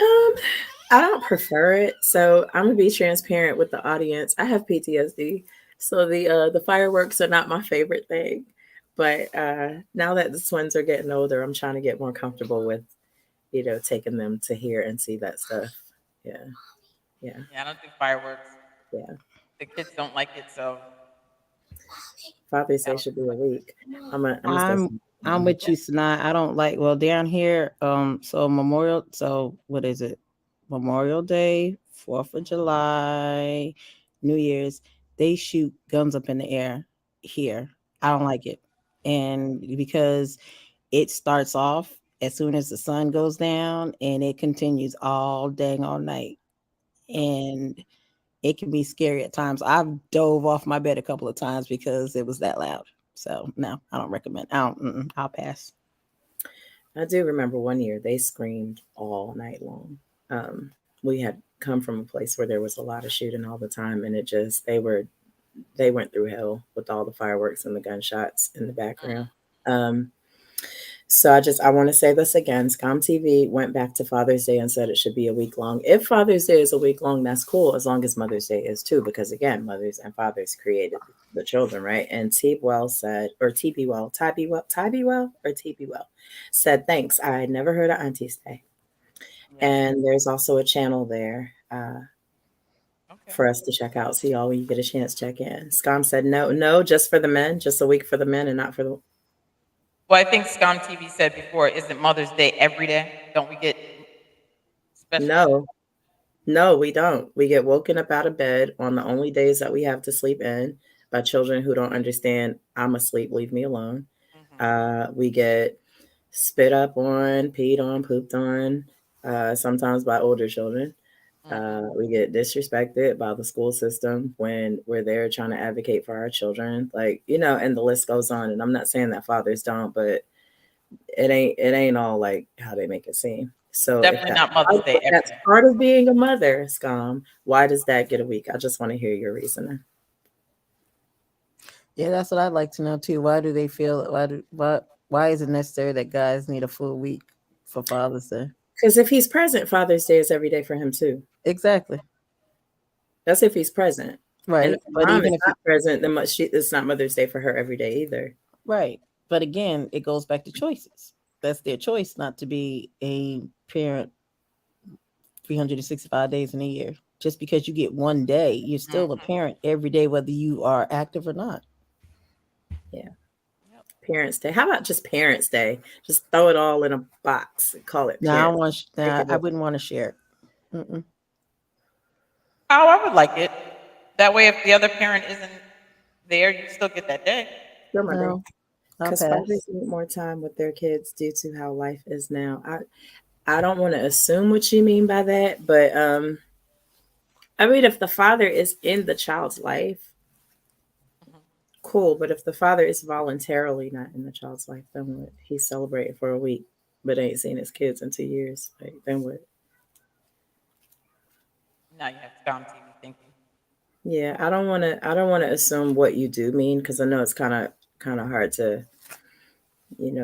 [SPEAKER 2] I don't prefer it, so I'm gonna be transparent with the audience. I have PTSD, so the fireworks are not my favorite thing. But now that the twins are getting older, I'm trying to get more comfortable with taking them to hear and see that stuff. Yeah, yeah,
[SPEAKER 1] Yeah, I don't do fireworks.
[SPEAKER 2] yeah.
[SPEAKER 1] The kids don't like it, so
[SPEAKER 2] Father's
[SPEAKER 1] I
[SPEAKER 2] Day
[SPEAKER 1] don't
[SPEAKER 2] should
[SPEAKER 1] do
[SPEAKER 2] be a
[SPEAKER 1] it.
[SPEAKER 2] week. I'm
[SPEAKER 3] I'm
[SPEAKER 2] supposed
[SPEAKER 3] I'm with you, Sanaa. I don't like down here. So what is it? Memorial Day, 4th of July, New Year's. They shoot guns up in the air here. I don't like it, and because it starts off as soon as the sun goes down, and it continues all dang all night, and it can be scary at times. I've dove off my bed a couple of times because it was that loud. So no, I don't recommend. I'll pass.
[SPEAKER 2] I do remember one year they screamed all night long. We had come from a place where there was a lot of shooting all the time, and they went through hell with all the fireworks and the gunshots in the background. Um, so I want to say this again. SCOM TV went back to Father's Day and said it should be a week long. If Father's Day is a week long, that's cool, as long as Mother's Day is too, because again, mothers and fathers created the children, right? And T-Well said, or TB Well, or TB Well said, thanks. I had never heard of Auntie's Day.
[SPEAKER 1] Yeah.
[SPEAKER 2] And there's also a channel there
[SPEAKER 1] Okay.
[SPEAKER 2] for us to check out. So y'all, when you get a chance, check in. Scom said, no, just for the men, just a week for the men and not for the.
[SPEAKER 1] Well, I think SCOM TV said before, isn't Mother's Day every day? Don't we get special?
[SPEAKER 2] No, we don't. We get woken up out of bed on the only days that we have to sleep in by children who don't understand I'm asleep, leave me alone. We get spit up on, peed on, pooped on, sometimes by older children. We get disrespected by the school system when we're there trying to advocate for our children, and the list goes on. And I'm not saying that fathers don't, but it ain't all like how they make it seem. So
[SPEAKER 1] Definitely not Mother's Day every
[SPEAKER 2] that's
[SPEAKER 1] day.
[SPEAKER 2] part of being a mother, Scum, why does that get a week? I just want to hear your reasoning.
[SPEAKER 3] Yeah, that's what I'd like to know too. Why do they feel? Why is it necessary that guys need a full week for Father's Day?
[SPEAKER 2] Because if he's present, Father's Day is every day for him too.
[SPEAKER 3] Exactly.
[SPEAKER 2] That's if he's present.
[SPEAKER 3] Right.
[SPEAKER 2] And if
[SPEAKER 3] But
[SPEAKER 2] mom
[SPEAKER 3] even
[SPEAKER 2] is
[SPEAKER 3] if
[SPEAKER 2] not present, then it's not Mother's Day for her every day either.
[SPEAKER 3] right. But again, it goes back to choices. That's their choice not to be a parent 365 days in a year. Just because you get one day, you're still a parent every day, whether you are active or not.
[SPEAKER 2] Yeah. Parents' Day. How about just Parents' Day? Just throw it all in a box and call it
[SPEAKER 3] Now,
[SPEAKER 2] Parents.
[SPEAKER 3] I wouldn't want to share it.
[SPEAKER 1] Oh, I would like it. That way, if the other parent isn't there, you still get that day.
[SPEAKER 3] No, I'll
[SPEAKER 2] Because
[SPEAKER 3] pass.
[SPEAKER 2] fathers need more time with their kids due to how life is now. I don't want to assume what you mean by that, but I mean, if the father is in the child's life, cool. But if the father is voluntarily not in the child's life, then what? He's celebrating for a week, but ain't seen his kids in 2 years. Like, then what?
[SPEAKER 1] Now you have SCOM TV thinking.
[SPEAKER 2] Yeah, I don't want to assume what you do mean, because I know it's kind of hard to,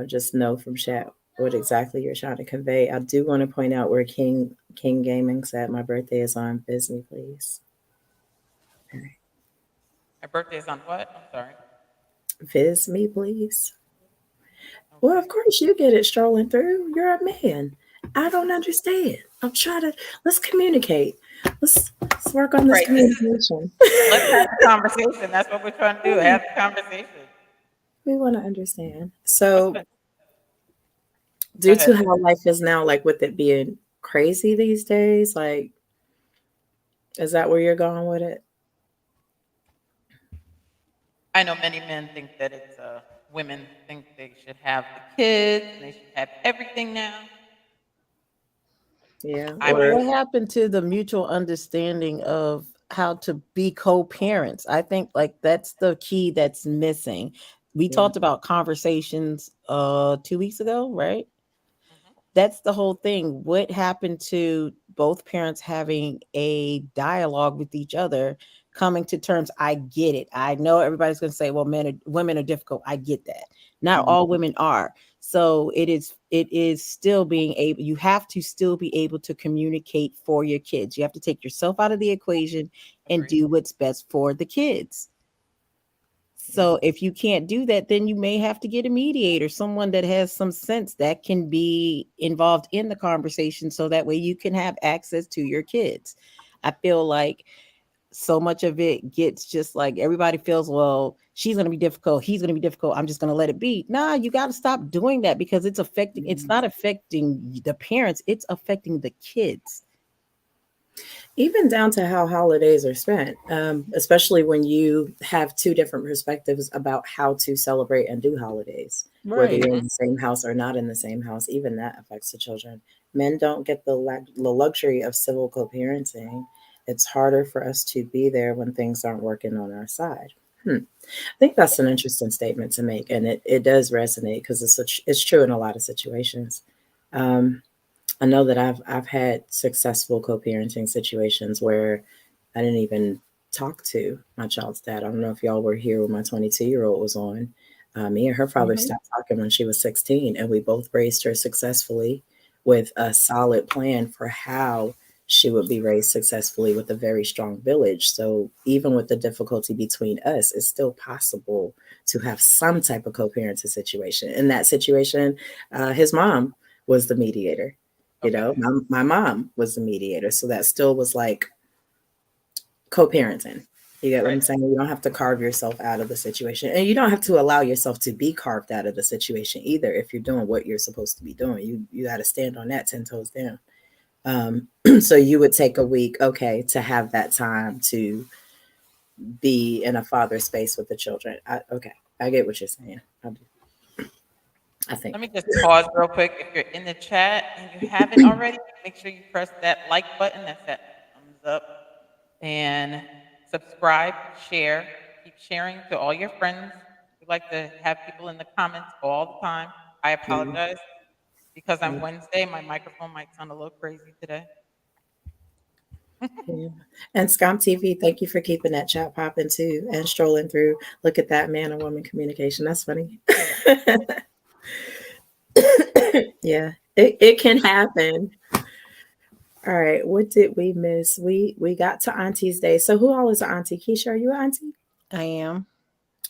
[SPEAKER 2] just know from chat what exactly you're trying to convey. I do want to point out where King Gaming said my birthday is on Disney, please. Okay.
[SPEAKER 1] My birthday is on what? I'm sorry.
[SPEAKER 2] Viz me, please. Well, of course you get it strolling through. You're a man. I don't understand. I'm trying to let's communicate. Let's work on this
[SPEAKER 1] Right.
[SPEAKER 2] communication.
[SPEAKER 1] Let's have the conversation. That's what we're trying to do. Have the conversation.
[SPEAKER 2] We want to understand.
[SPEAKER 1] What's
[SPEAKER 2] So,
[SPEAKER 1] been, go
[SPEAKER 2] due to
[SPEAKER 1] ahead.
[SPEAKER 2] how life is now, like with it being crazy these days, like, is that where you're going with it?
[SPEAKER 1] I know many men think that it's women think they should have the kids and they should have everything now.
[SPEAKER 2] Yeah.
[SPEAKER 1] I
[SPEAKER 3] Well,
[SPEAKER 2] Or
[SPEAKER 3] what happened to the mutual understanding of how to be co-parents? I think like that's the key that's missing. We
[SPEAKER 2] yeah.
[SPEAKER 3] talked about conversations 2 weeks ago, right?
[SPEAKER 1] Mhm.
[SPEAKER 3] That's the whole thing. What happened to both parents having a dialogue with each other, coming to terms? I get it. I know everybody's going to say, well, women are difficult. I get that. Not
[SPEAKER 2] Mhm.
[SPEAKER 3] all women are. So it is still being able, you have to still be able to communicate for your kids. You have to take yourself out of the equation and
[SPEAKER 1] Agreed.
[SPEAKER 3] do what's best for the kids.
[SPEAKER 2] Yeah.
[SPEAKER 3] So if you can't do that, then you may have to get a mediator, someone that has some sense that can be involved in the conversation so that way you can have access to your kids. I feel like so much of it gets just like everybody feels, well, she's going to be difficult, he's going to be difficult, I'm just going to let it be. Nah, you got to stop doing that because it's
[SPEAKER 2] Mhm.
[SPEAKER 3] not affecting the parents, it's affecting the kids.
[SPEAKER 2] Even down to how holidays are spent, especially when you have two different perspectives about how to celebrate and do holidays, whether
[SPEAKER 3] Right.
[SPEAKER 2] you're in
[SPEAKER 1] Mhm.
[SPEAKER 2] the same house or not in the same house. Even that affects the children. Men don't get the luxury of civil co-parenting. It's harder for us to be there when things aren't working on our side. I think that's an interesting statement to make, and it does resonate because it's true in a lot of situations. Um, I know that I've had successful co-parenting situations where I didn't even talk to my child's dad. I don't know if y'all were here when my 22-year-old was on. Me and her father
[SPEAKER 3] Mhm.
[SPEAKER 2] stopped talking when she was 16, and we both raised her successfully with a solid plan for how she would be raised successfully with a very strong village. So even with the difficulty between us, it's still possible to have some type of co-parenting situation. In that situation, his mom was the mediator. You
[SPEAKER 1] Okay.
[SPEAKER 2] know, my mom was the mediator. So that still was like co-parenting. You get what I'm
[SPEAKER 1] Right.
[SPEAKER 2] saying? You don't have to carve yourself out of the situation. And you don't have to allow yourself to be carved out of the situation either. If you're doing what you're supposed to be doing, you got to stand on that 10 toes down. So you would take a week, okay, to have that time to be in a father space with the children. Okay, I get what you're saying. I
[SPEAKER 1] Let
[SPEAKER 2] think.
[SPEAKER 1] me just pause real quick. If you're in the chat and you haven't already, make sure you press that like button. That's that thumbs up. And subscribe, share. Keep sharing to all your friends. We like to have people in the comments all the time. I
[SPEAKER 2] Yeah,
[SPEAKER 1] apologize because on
[SPEAKER 2] yeah,
[SPEAKER 1] Wednesday, my microphone might sound a little crazy today.
[SPEAKER 2] yeah. And Scom TV, thank you for keeping that chat popping too and strolling through. Look at that man and woman communication. That's funny. Yeah, it can happen. All right, what did we miss? We got to Auntie's Day. So who all is an auntie? Keisha, are you an auntie?
[SPEAKER 3] I am.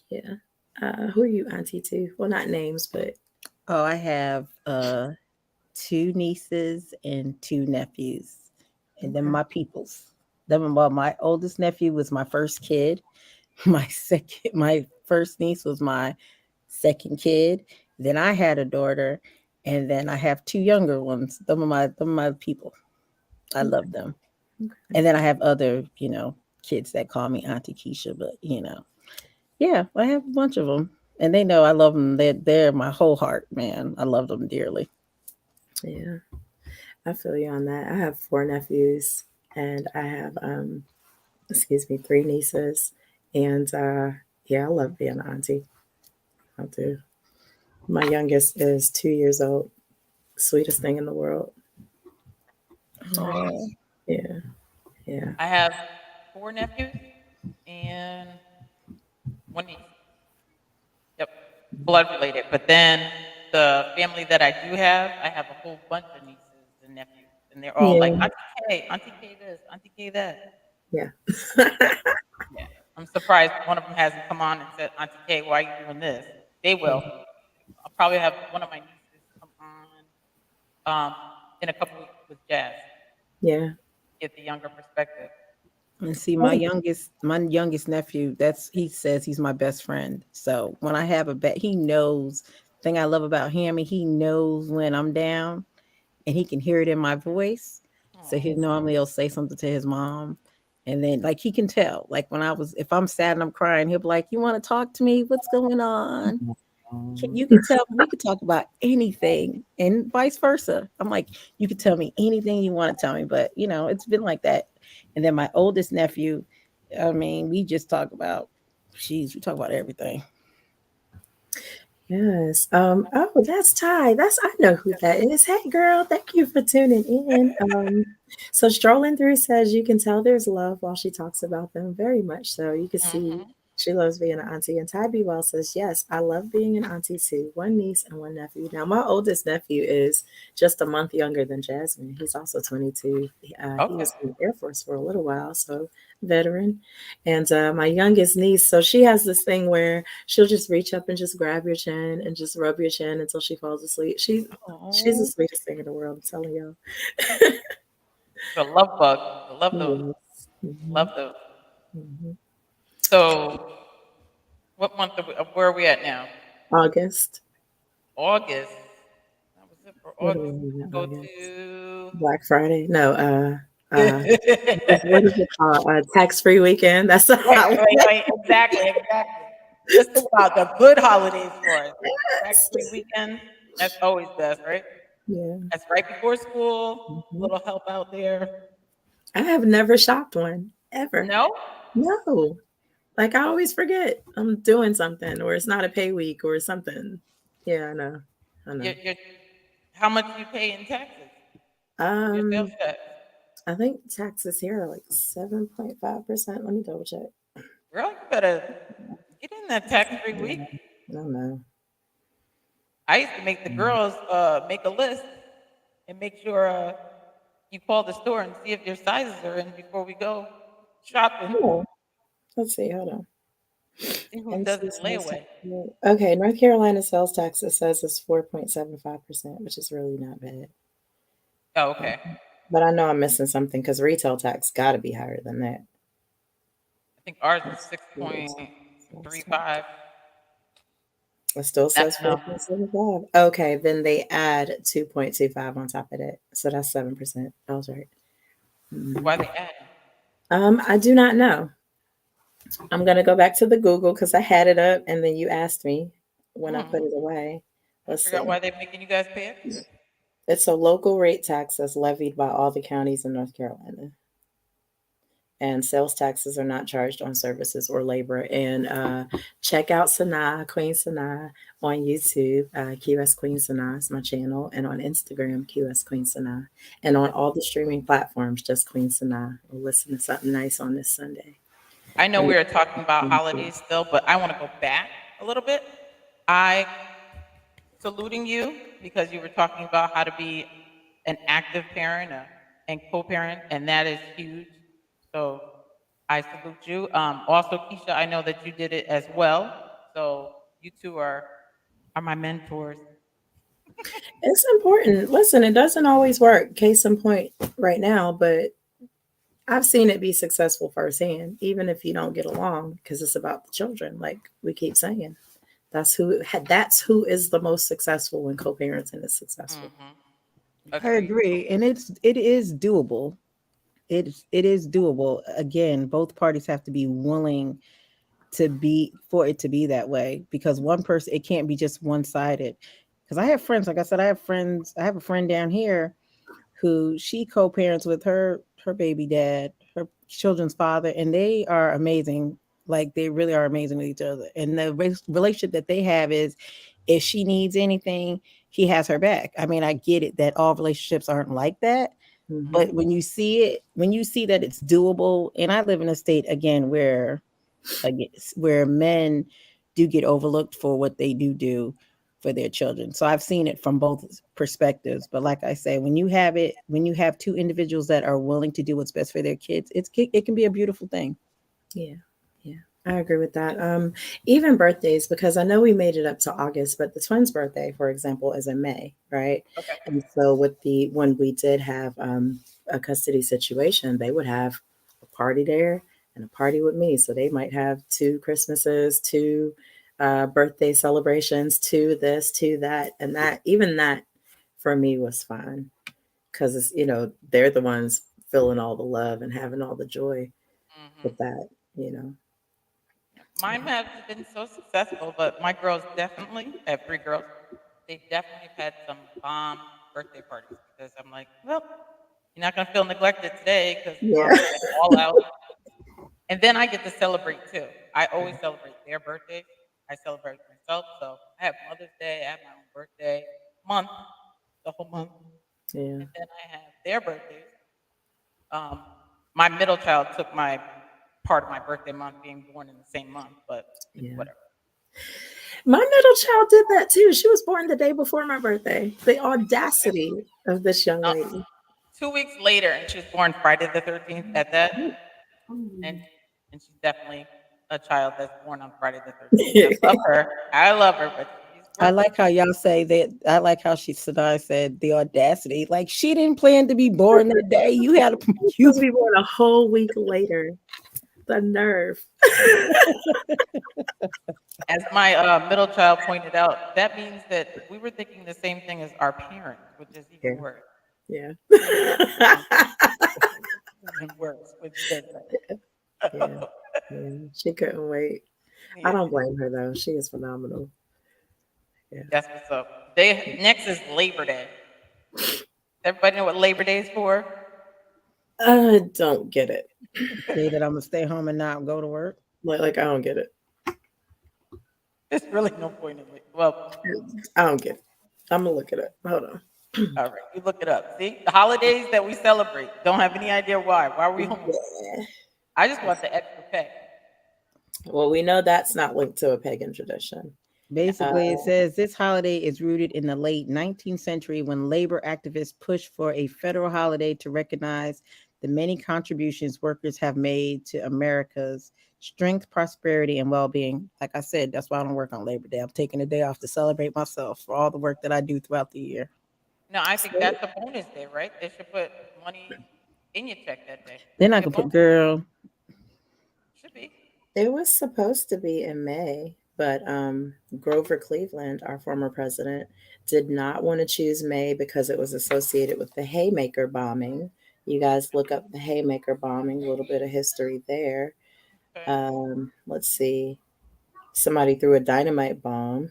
[SPEAKER 2] Yeah. Who are you auntie to? Well, not names, but
[SPEAKER 3] Oh, I have two nieces and two nephews, and then
[SPEAKER 2] okay.
[SPEAKER 3] my peoples. Then, well, my oldest nephew was my first kid. My first niece was my second kid. Then I had a daughter, and then I have two younger ones. Them are my people. I
[SPEAKER 2] Okay.
[SPEAKER 3] love them.
[SPEAKER 2] Okay.
[SPEAKER 3] And then I have other, kids that call me Auntie Keisha, but yeah, I have a bunch of them, and they know I love them. They're my whole heart, man. I love them dearly.
[SPEAKER 2] Yeah, I feel you on that. I have four nephews and I have excuse me, three nieces. And yeah, I love being an auntie. I do. My youngest is 2 years old. Sweetest thing in the world.
[SPEAKER 3] Oh,
[SPEAKER 2] Yeah, yeah.
[SPEAKER 1] I have 4 nephews and 1 niece. Yep, blood related. But then the family that I do have, I have a whole bunch of nieces and nephews, and they're all like
[SPEAKER 2] Yeah,
[SPEAKER 1] Auntie K this, Auntie K that.
[SPEAKER 2] yeah.
[SPEAKER 1] Yeah, I'm surprised one of them hasn't come on and said, Auntie K, why are you doing this? They will. I'll probably have one of my nieces come on. Um, in a couple weeks with Jazz.
[SPEAKER 2] Yeah.
[SPEAKER 1] Get the younger perspective.
[SPEAKER 3] And see,
[SPEAKER 2] Oh.
[SPEAKER 3] my youngest nephew, he says he's my best friend. So when I have a bet, he knows. Thing I love about him, he knows when I'm down, and he can hear it in my voice. So he'll say something to his mom, and then like he can tell. Like if I'm sad and I'm crying, he'll be like, "You want to talk to me? What's going on?" You can tell we could talk about anything, and vice versa. I'm like, you could tell me anything you want to tell me, but it's been like that. And then my oldest nephew, I mean, we just talk about, we talk about everything.
[SPEAKER 2] Yes. Oh, that's Ty. I know who that is. Hey girl, thank you for tuning in. So strolling through says you can tell there's love while she talks about them. Very much so. You can see she loves being an auntie. And Ty B. Well says, yes, I love being an auntie too. One niece and one nephew. Now, my oldest nephew is just a month younger than Jasmine. He's also 22. He was in the Air Force for a little while, so veteran. And my youngest niece, so she has this thing where she'll just reach up and just grab your chin and just rub your chin until she falls asleep. She's the sweetest thing in the world, I'm telling y'all.
[SPEAKER 1] The love bug. I love those. Love those. So, what month where are we at now?
[SPEAKER 2] August.
[SPEAKER 1] That was it for August. Go
[SPEAKER 2] August.
[SPEAKER 1] to
[SPEAKER 2] Black Friday. No, what is it called? Tax-free weekend. That's a
[SPEAKER 1] right. Exactly. Just think about the good holidays for us. Tax-free weekend. That's always best, right?
[SPEAKER 2] Yeah.
[SPEAKER 1] That's right before school. Little help out there.
[SPEAKER 2] I have never shopped one ever.
[SPEAKER 1] No?
[SPEAKER 2] No. Like I always forget I'm doing something, or it's not a pay week or something. Yeah, I know.
[SPEAKER 1] How much do you pay in taxes? Your sales tax?
[SPEAKER 2] I think taxes here are like 7.5%. Let me double check.
[SPEAKER 1] Girl, you better get in that tax-free week.
[SPEAKER 2] I don't know.
[SPEAKER 1] I used to make the girls make a list and make sure you call the store and see if your sizes are in before we go shopping.
[SPEAKER 2] Cool. Let's see. Hold on.
[SPEAKER 1] See who does the layaway.
[SPEAKER 2] Okay, North Carolina sales tax, it says it's 4.75%, which is really not bad.
[SPEAKER 1] Oh, okay.
[SPEAKER 2] But I know I'm missing something because retail tax got to be higher than that.
[SPEAKER 1] I think ours is 6.35.
[SPEAKER 2] It still says 4.75. Okay, then they add 2.25 on top of that. So that's 7%. I was right.
[SPEAKER 1] Why they add?
[SPEAKER 2] I do not know. I'm going to go back to the Google because I had it up and then you asked me when I put it away. Let's
[SPEAKER 1] Figure
[SPEAKER 2] see.
[SPEAKER 1] out why they're making you guys pay it?
[SPEAKER 2] It's a local rate tax that's levied by all the counties in North Carolina. And sales taxes are not charged on services or labor. And check out Sanaa, Queen Sanaa, on YouTube. QS Queen Sanaa is my channel. And on Instagram, QS Queen Sanaa. And on all the streaming platforms, just Queen Sanaa. We'll listen to something nice on this Sunday.
[SPEAKER 1] I know we were talking about holidays still, but I want to go back a little bit. I saluting you because you were talking about how to be an active parent and co-parent, and that is huge. So I salute you. Also, Keisha, I know that you did it as well. So you two are my mentors.
[SPEAKER 2] It's important. Listen, it doesn't always work. Case in point right now, but I've seen it be successful firsthand, even if you don't get along, because it's about the children. Like we keep saying, that's who is the most successful when co-parenting is successful.
[SPEAKER 3] I agree, and it is doable. It is doable. Again, both parties have to be willing for it to be that way, because one person, it can't be just one-sided. Because I have friends, like I said, I have a friend down here who she co-parents with her baby dad, her children's father, and they are amazing. Like they really are amazing with each other. And the relationship that they have is, if she needs anything, he has her back. I mean, I get it that all relationships aren't like that, but when you see that it's doable, and I live in a state again where men do get overlooked for what they do for their children. So I've seen it from both perspectives. But like I say, when you have two individuals that are willing to do what's best for their kids, it can be a beautiful thing.
[SPEAKER 2] Yeah. I agree with that. Even birthdays, because I know we made it up to August, but the twins' birthday, for example, is in May, right?
[SPEAKER 1] Okay.
[SPEAKER 2] And so with the when we did have a custody situation, they would have a party there and a party with me. So they might have two Christmases, two birthday celebrations, two this, two that, and that. Even that for me was fun because it's they're the ones feeling all the love and having all the joy
[SPEAKER 1] Hmm.
[SPEAKER 2] with that. You know.
[SPEAKER 1] Mine have been so successful, but my girls definitely, I have three girls, they definitely have had some bomb birthday parties because I'm like, well, you're not going to feel neglected today because
[SPEAKER 2] Yeah.
[SPEAKER 1] mom's been all out. And then I get to celebrate too. I always celebrate their birthdays. I celebrate myself. So I have Mother's Day, I have my own birthday month, the whole month.
[SPEAKER 2] Yeah.
[SPEAKER 1] And then I have their birthdays. Um, my middle child took my part of my birthday month being born in the same month, but
[SPEAKER 2] Yeah.
[SPEAKER 1] whatever.
[SPEAKER 2] My middle child did that too. She was born the day before my birthday. The audacity of this young
[SPEAKER 1] Uh,
[SPEAKER 2] lady.
[SPEAKER 1] 2 weeks later, and she was born Friday the 13th at that, and she's definitely a child that's born on Friday the 13th. I love her. I love her, but she's
[SPEAKER 3] I
[SPEAKER 1] working.
[SPEAKER 3] like how y'all say that. I like how Sanaa said the audacity. Like she didn't plan to be born that day. You had a you.
[SPEAKER 2] Supposed to be born a whole week later. The nerve.
[SPEAKER 1] As my middle child pointed out, that means that we were thinking the same thing as our parents, which is even
[SPEAKER 2] Yeah.
[SPEAKER 1] worse.
[SPEAKER 2] Yeah.
[SPEAKER 1] Even worse, which says
[SPEAKER 2] Yeah.
[SPEAKER 1] that.
[SPEAKER 2] Yeah. She couldn't wait. I
[SPEAKER 1] Yeah,
[SPEAKER 2] don't blame her though. She is phenomenal. Yeah.
[SPEAKER 1] that's what's up. They next is Labor Day. Everybody know what Labor Day is for?
[SPEAKER 2] I don't get it.
[SPEAKER 3] Say that I'm gonna stay home and not go to work.
[SPEAKER 2] Like I don't get it.
[SPEAKER 1] There's really no point in it. Well,
[SPEAKER 2] I don't get it. I'm gonna look it up. Hold on.
[SPEAKER 1] all right, you look it up. See, the holidays that we celebrate don't have any idea why. Why are we home?
[SPEAKER 2] Yeah.
[SPEAKER 1] I just want the extra pay.
[SPEAKER 2] Well, we know that's not linked to a pagan tradition.
[SPEAKER 3] Basically, it
[SPEAKER 2] Uh,
[SPEAKER 3] says this holiday is rooted in the late 19th century when labor activists pushed for a federal holiday to recognize the many contributions workers have made to America's strength, prosperity, and well-being. Like I said, that's why I don't work on Labor Day. I'm taking a day off to celebrate myself for all the work that I do throughout the year.
[SPEAKER 1] No, I think
[SPEAKER 2] so
[SPEAKER 1] that's a bonus day, right? They should put money in your check that day.
[SPEAKER 3] Then I
[SPEAKER 1] Be a
[SPEAKER 3] can put
[SPEAKER 1] bonus.
[SPEAKER 3] girl.
[SPEAKER 1] Should be.
[SPEAKER 2] it was supposed to be in May, but Grover Cleveland, our former president, did not want to choose May because it was associated with the Haymaker bombing. You guys look up the Haymaker bombing, a little bit of history there.
[SPEAKER 1] Okay.
[SPEAKER 2] Let's see. Somebody threw a dynamite bomb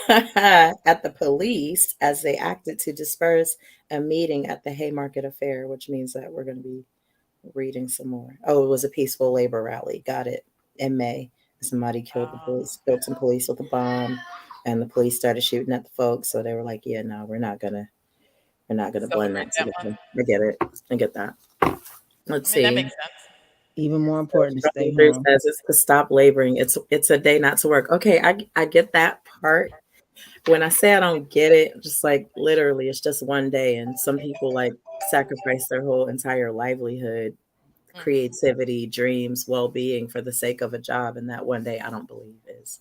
[SPEAKER 2] at the police as they acted to disperse a meeting at the Haymarket Affair, which means that we're going to be reading some more. Oh, it was a peaceful labor rally. Got it. In May, somebody killed some police with a bomb, and the police started shooting at the folks. So they were like, "Yeah, no, we're not gonna blend
[SPEAKER 1] Celebrate
[SPEAKER 2] that
[SPEAKER 1] that month.
[SPEAKER 2] together." I get it. I get that. Let's
[SPEAKER 1] I mean, that
[SPEAKER 2] see.
[SPEAKER 1] makes sense.
[SPEAKER 3] Even more
[SPEAKER 2] So
[SPEAKER 3] important to stay
[SPEAKER 2] Drew
[SPEAKER 3] home.
[SPEAKER 2] says it's to stop laboring. It's a day not to work. Okay, I get that part. When I say I don't get it, just like literally, it's just one day, and some people like sacrifice their whole entire livelihood,
[SPEAKER 1] Hmm.
[SPEAKER 2] creativity, dreams, well being for the sake of a job, and that one day I don't believe is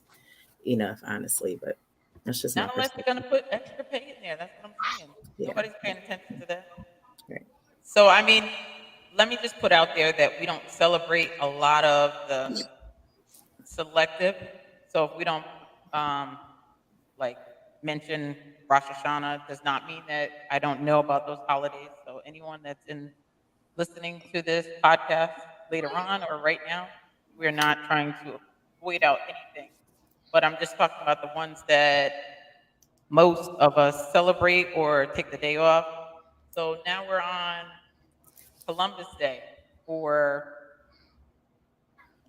[SPEAKER 2] enough, honestly. But that's just my
[SPEAKER 1] Not unless you're gonna
[SPEAKER 2] perspective.
[SPEAKER 1] put extra pay in there. That's what I'm saying.
[SPEAKER 2] Yeah,
[SPEAKER 1] Nobody's paying attention to that.
[SPEAKER 2] right.
[SPEAKER 1] So I mean, let me just put out there that we don't celebrate a lot of the selective. So if we don't um, like mention Rosh Hashanah, does not mean that I don't know about those holidays. So anyone that's in listening to this podcast later on or right now, we're not trying to avoid out anything. But I'm just talking about the ones that most of us celebrate or take the day off. So now we're on Columbus Day, or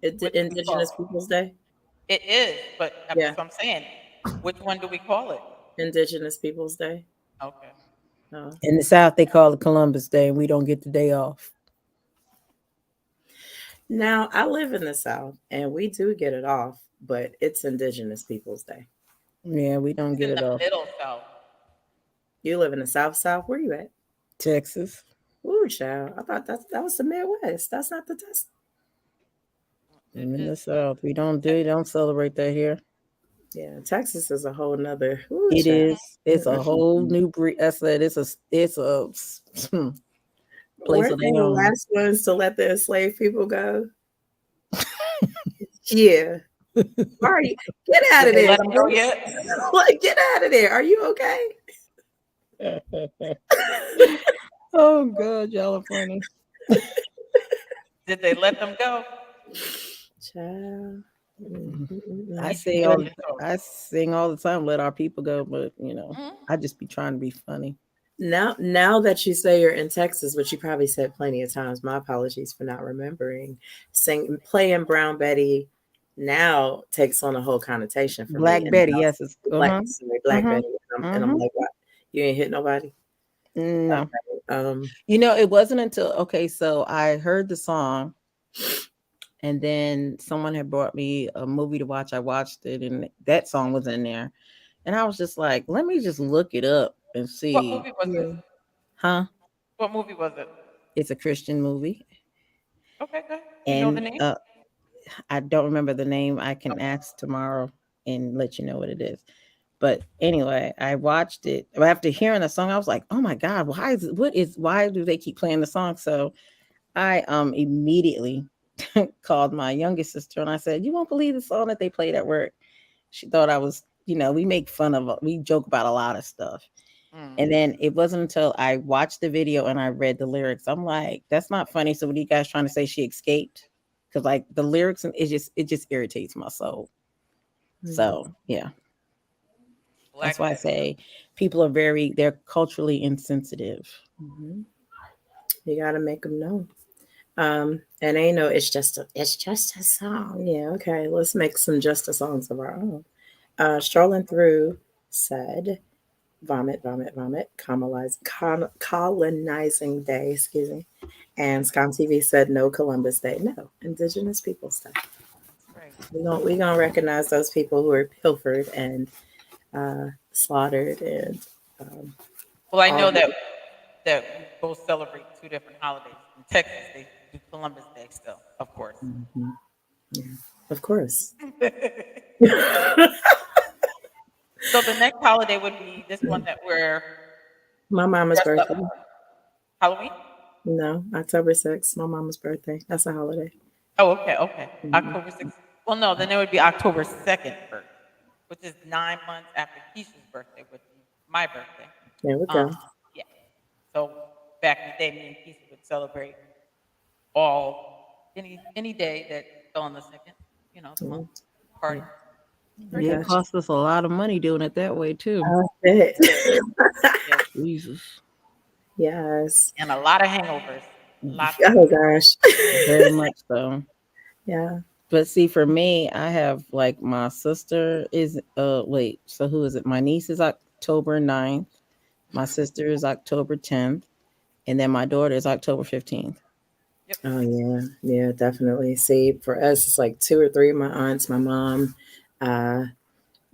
[SPEAKER 1] which do we call
[SPEAKER 2] Indigenous
[SPEAKER 1] it?
[SPEAKER 2] Peoples Day.
[SPEAKER 1] It is, but
[SPEAKER 2] Yeah,
[SPEAKER 1] that's what I'm saying. Which one do we call it?
[SPEAKER 2] Indigenous Peoples Day.
[SPEAKER 1] Okay.
[SPEAKER 2] Oh.
[SPEAKER 3] In the South, they call it Columbus Day, and we don't get the day off.
[SPEAKER 2] Now I live in the South, and we do get it off, but it's Indigenous Peoples Day.
[SPEAKER 3] Yeah, we don't
[SPEAKER 1] It's
[SPEAKER 3] get
[SPEAKER 1] in
[SPEAKER 3] it
[SPEAKER 1] the
[SPEAKER 3] off.
[SPEAKER 1] middle South.
[SPEAKER 2] You live in the South South. Where you at?
[SPEAKER 3] Texas.
[SPEAKER 2] Ooh, child. I thought that was the Midwest. That's not the test.
[SPEAKER 3] In the
[SPEAKER 1] Just
[SPEAKER 3] South, we don't celebrate that here.
[SPEAKER 2] Yeah, Texas is a whole nother. Ooh,
[SPEAKER 3] It
[SPEAKER 2] child.
[SPEAKER 3] is. It's a whole new breed. I said it's a place of
[SPEAKER 2] Weren't they
[SPEAKER 3] their
[SPEAKER 2] the
[SPEAKER 3] own.
[SPEAKER 2] last ones to let the enslaved people go? Yeah. Why are you get out
[SPEAKER 1] did
[SPEAKER 2] of
[SPEAKER 1] they
[SPEAKER 2] there?
[SPEAKER 1] let him go yet?
[SPEAKER 2] Like, get out of there. Are you okay?
[SPEAKER 3] Oh God, y'all are funny.
[SPEAKER 1] Did they let them go?
[SPEAKER 2] Child.
[SPEAKER 3] I
[SPEAKER 1] You too
[SPEAKER 3] say
[SPEAKER 1] good
[SPEAKER 3] all
[SPEAKER 1] at your story.
[SPEAKER 3] I sing all the time, let our people go, but
[SPEAKER 1] Mhm.
[SPEAKER 3] I just be trying to be funny.
[SPEAKER 2] Now that you say you're in Texas, which you probably said plenty of times, my apologies for not remembering. Playing Brown Betty now takes on a whole connotation for me.
[SPEAKER 3] Black
[SPEAKER 2] And
[SPEAKER 3] Betty, yes, it's
[SPEAKER 2] Black
[SPEAKER 3] uh-huh,
[SPEAKER 2] Betty, and I'm
[SPEAKER 3] uh-huh.
[SPEAKER 2] like, what? You ain't hit nobody.
[SPEAKER 3] No.
[SPEAKER 2] Okay.
[SPEAKER 3] It wasn't until so I heard the song and then someone had brought me a movie to watch. I watched it and that song was in there. And I was just like, let me just look it up and
[SPEAKER 1] What
[SPEAKER 3] see.
[SPEAKER 1] movie was this?
[SPEAKER 2] Yeah.
[SPEAKER 3] Huh?
[SPEAKER 1] What movie was it?
[SPEAKER 3] It's a Christian movie.
[SPEAKER 1] Okay, good. You know the
[SPEAKER 3] And
[SPEAKER 1] name?
[SPEAKER 3] I don't remember the name. I can ask tomorrow and let you know what it is. But anyway, I watched it. After hearing the song, I was like, "Oh my God, why do they keep playing the song?" So I immediately called my youngest sister and I said, "You won't believe the song that they played at work." She thought I was, we make fun of, we joke about a lot of stuff.
[SPEAKER 1] Mm.
[SPEAKER 3] And then it wasn't until I watched the video and I read the lyrics, I'm like, "That's not funny." So what are you guys trying to say? She escaped? Because like the lyrics and it just irritates my soul. So yeah. That's
[SPEAKER 1] Black
[SPEAKER 3] why I
[SPEAKER 1] Betty.
[SPEAKER 3] say people they're culturally insensitive.
[SPEAKER 2] Mhm. You got to make them know. And ain't no, it's just a song. Yeah, okay. Let's make some just a songs of our own. Strolling through said, vomit, vomit, vomit, colonizing day, excuse me. And Scum TV said no Columbus Day. No, Indigenous Peoples Day.
[SPEAKER 1] Right.
[SPEAKER 2] We're gonna recognize those people who are pilfered and slaughtered and
[SPEAKER 1] Well, I
[SPEAKER 2] all.
[SPEAKER 1] know that we both celebrate two different holidays. In Texas, they do Columbus Day still, of course.
[SPEAKER 2] Mhm. Yeah, of course.
[SPEAKER 1] So the next holiday would be this one that we're
[SPEAKER 2] My mama's
[SPEAKER 1] dressed
[SPEAKER 2] birthday.
[SPEAKER 1] up. Halloween?
[SPEAKER 2] No, October 6th, my mama's birthday. That's a holiday.
[SPEAKER 1] Oh, okay, okay.
[SPEAKER 2] Mhm.
[SPEAKER 1] October 6th. Well, no, then it would be October 2nd first, which is 9 months after Keisha's birthday, which is my birthday.
[SPEAKER 2] There we
[SPEAKER 1] Um,
[SPEAKER 2] go.
[SPEAKER 1] yeah. So back in the day, me and Keisha would celebrate any day that fell on the second, the month party. Very
[SPEAKER 3] Yeah, it
[SPEAKER 1] good.
[SPEAKER 2] Gotcha.
[SPEAKER 3] costs us a lot of money doing it that way too.
[SPEAKER 2] I bet.
[SPEAKER 1] Yeah.
[SPEAKER 3] Jesus.
[SPEAKER 2] Yes.
[SPEAKER 1] And a lot of hangovers. Lots of
[SPEAKER 2] Oh gosh.
[SPEAKER 3] Very much so.
[SPEAKER 2] Yeah.
[SPEAKER 3] But see, for me, I have like my sister is so who is it? My niece is October 9th, my sister is October 10th, and then my daughter is October 15th.
[SPEAKER 1] Yep.
[SPEAKER 2] Oh yeah. Yeah, definitely. See, for us it's like two or three of my aunts, my mom, uh,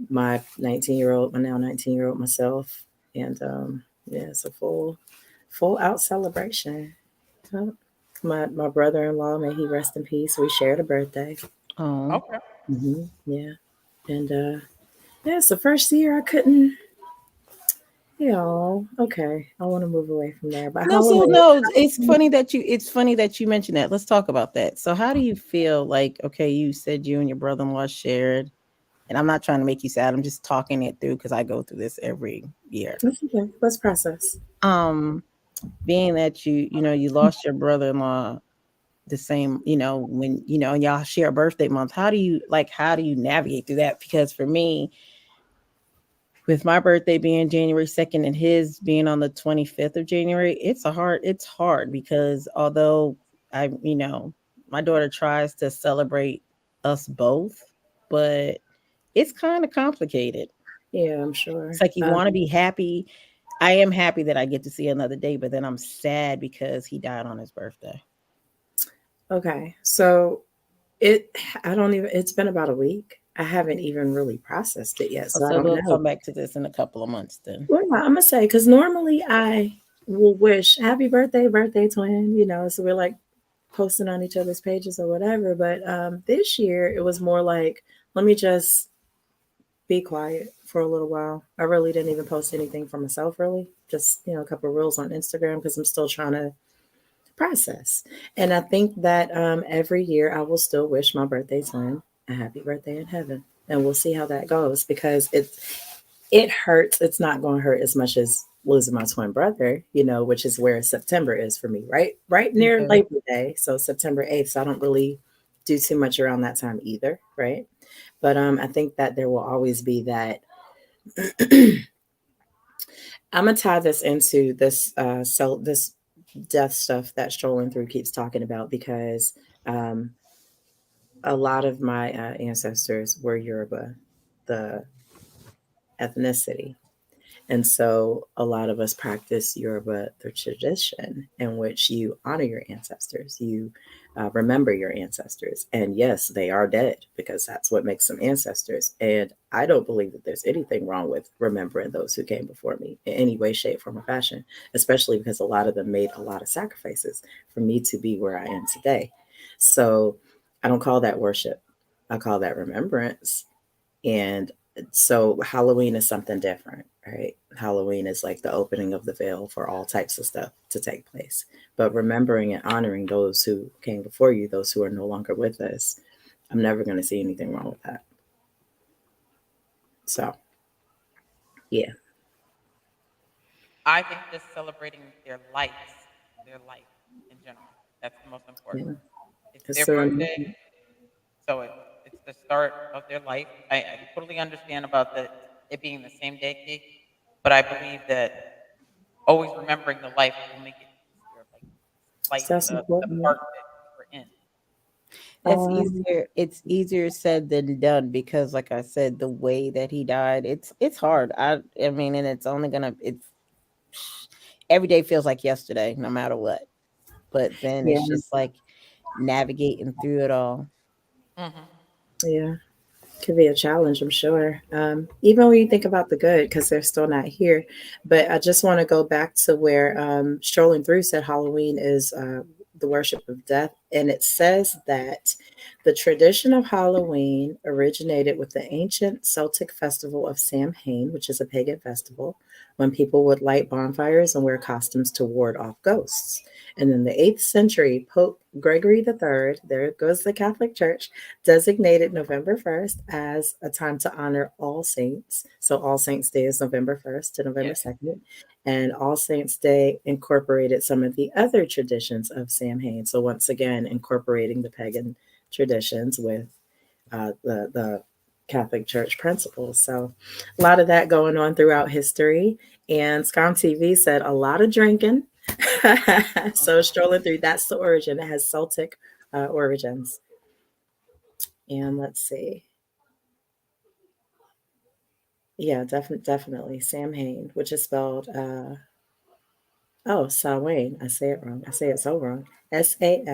[SPEAKER 2] my 19-year-old, my now 19-year-old myself. And yeah, it's a full out celebration. Yep. My brother-in-law, may he rest in peace. We shared a birthday.
[SPEAKER 3] Oh.
[SPEAKER 1] Okay.
[SPEAKER 2] Yeah. And yeah, it's the first year I couldn't. Okay. I want to move away from there. But
[SPEAKER 3] No, so
[SPEAKER 2] Halloween,
[SPEAKER 3] no, it's funny that you mentioned that. Let's talk about that. So how do you feel like, okay, you said you and your brother-in-law shared, and I'm not trying to make you sad. I'm just talking it through because I go through this every year.
[SPEAKER 2] that's okay. Let's process.
[SPEAKER 3] Being that you lost your brother-in-law the same, when y'all share a birthday month, how do you navigate through that? Because for me, with my birthday being January 2nd and his being on the 25th of January, it's hard because although my daughter tries to celebrate us both, but it's kind of complicated.
[SPEAKER 2] Yeah, I'm sure.
[SPEAKER 3] It's like you want to be happy. I am happy that I get to see another day, but then I'm sad because he died on his birthday.
[SPEAKER 2] Okay. So I don't even, it's been about a week. I haven't even really processed it yet.
[SPEAKER 3] Oh,
[SPEAKER 2] So I
[SPEAKER 3] so
[SPEAKER 2] don't
[SPEAKER 3] we'll
[SPEAKER 2] know.
[SPEAKER 3] come back to this in a couple of months then.
[SPEAKER 2] Well, I'm gonna say because normally I will wish happy birthday, birthday twin. So we're like posting on each other's pages or whatever. But this year it was more like, let me just be quiet for a little while. I really didn't even post anything for myself, really. Just, a couple of reels on Instagram because I'm still trying to process. And I think that every year I will still wish my birthday twin a happy birthday in heaven. And we'll see how that goes because it hurts. It's not going to hurt as much as losing my twin brother, which is where September is for me, right near
[SPEAKER 3] Mhm.
[SPEAKER 2] Labor Day. So September 8th. So I don't really do too much around that time either, right? But I think that there will always be that. I'm gonna tie this into this this death stuff that Strolling Through keeps talking about because um, a lot of my ancestors were Yoruba, the ethnicity. And so a lot of us practice Yoruba, the tradition in which you honor your ancestors, you remember your ancestors. And yes, they are dead because that's what makes them ancestors. And I don't believe that there's anything wrong with remembering those who came before me in any way, shape, form, or fashion, especially because a lot of them made a lot of sacrifices for me to be where I am today. So I don't call that worship, I call that remembrance. And so Halloween is something different, right? Halloween is like the opening of the veil for all types of stuff to take place. But remembering and honoring those who came before you, those who are no longer with us, I'm never going to see anything wrong with that. So, yeah.
[SPEAKER 1] I think just celebrating their life in general. That's the most important.
[SPEAKER 2] Yeah.
[SPEAKER 1] It's
[SPEAKER 2] It's
[SPEAKER 1] their
[SPEAKER 2] so
[SPEAKER 1] birthday, so it's the start of their life. I totally understand about it being the same day cake, but I believe that always remembering the life will make it easier, like lighten
[SPEAKER 2] that's
[SPEAKER 1] the
[SPEAKER 2] important.
[SPEAKER 1] part that we're in.
[SPEAKER 3] That's
[SPEAKER 2] Um,
[SPEAKER 3] easier. It's easier said than done because, like I said, the way that he died, it's hard. I mean, and it's only gonna it's every day feels like yesterday, no matter what. But then
[SPEAKER 2] yeah,
[SPEAKER 3] it's just like navigating through it all.
[SPEAKER 1] Hmm.
[SPEAKER 2] yeah. Could be a challenge, I'm sure. Even when you think about the good, because they're still not here. But I just want to go back to where Strolling Through said Halloween is the worship of death. And it says that the tradition of Halloween originated with the ancient Celtic festival of Samhain, which is a pagan festival, when people would light bonfires and wear costumes to ward off ghosts. And in the 8th century, Pope Gregory III, there goes the Catholic Church, designated November 1st as a time to honor All Saints. So All Saints Day is November 1st to November
[SPEAKER 1] Yeah.
[SPEAKER 2] 2nd. And All Saints Day incorporated some of the other traditions of Samhain. So once again, incorporating the pagan traditions with the Catholic Church principles. So a lot of that going on throughout history. And Scum TV said a lot of drinking. So Strolling Through, that's the origin. It has Celtic origins. And let's see. Yeah, definitely. Sam Hain, which is spelled Sawain. I say it wrong. I say it so wrong. Samhain.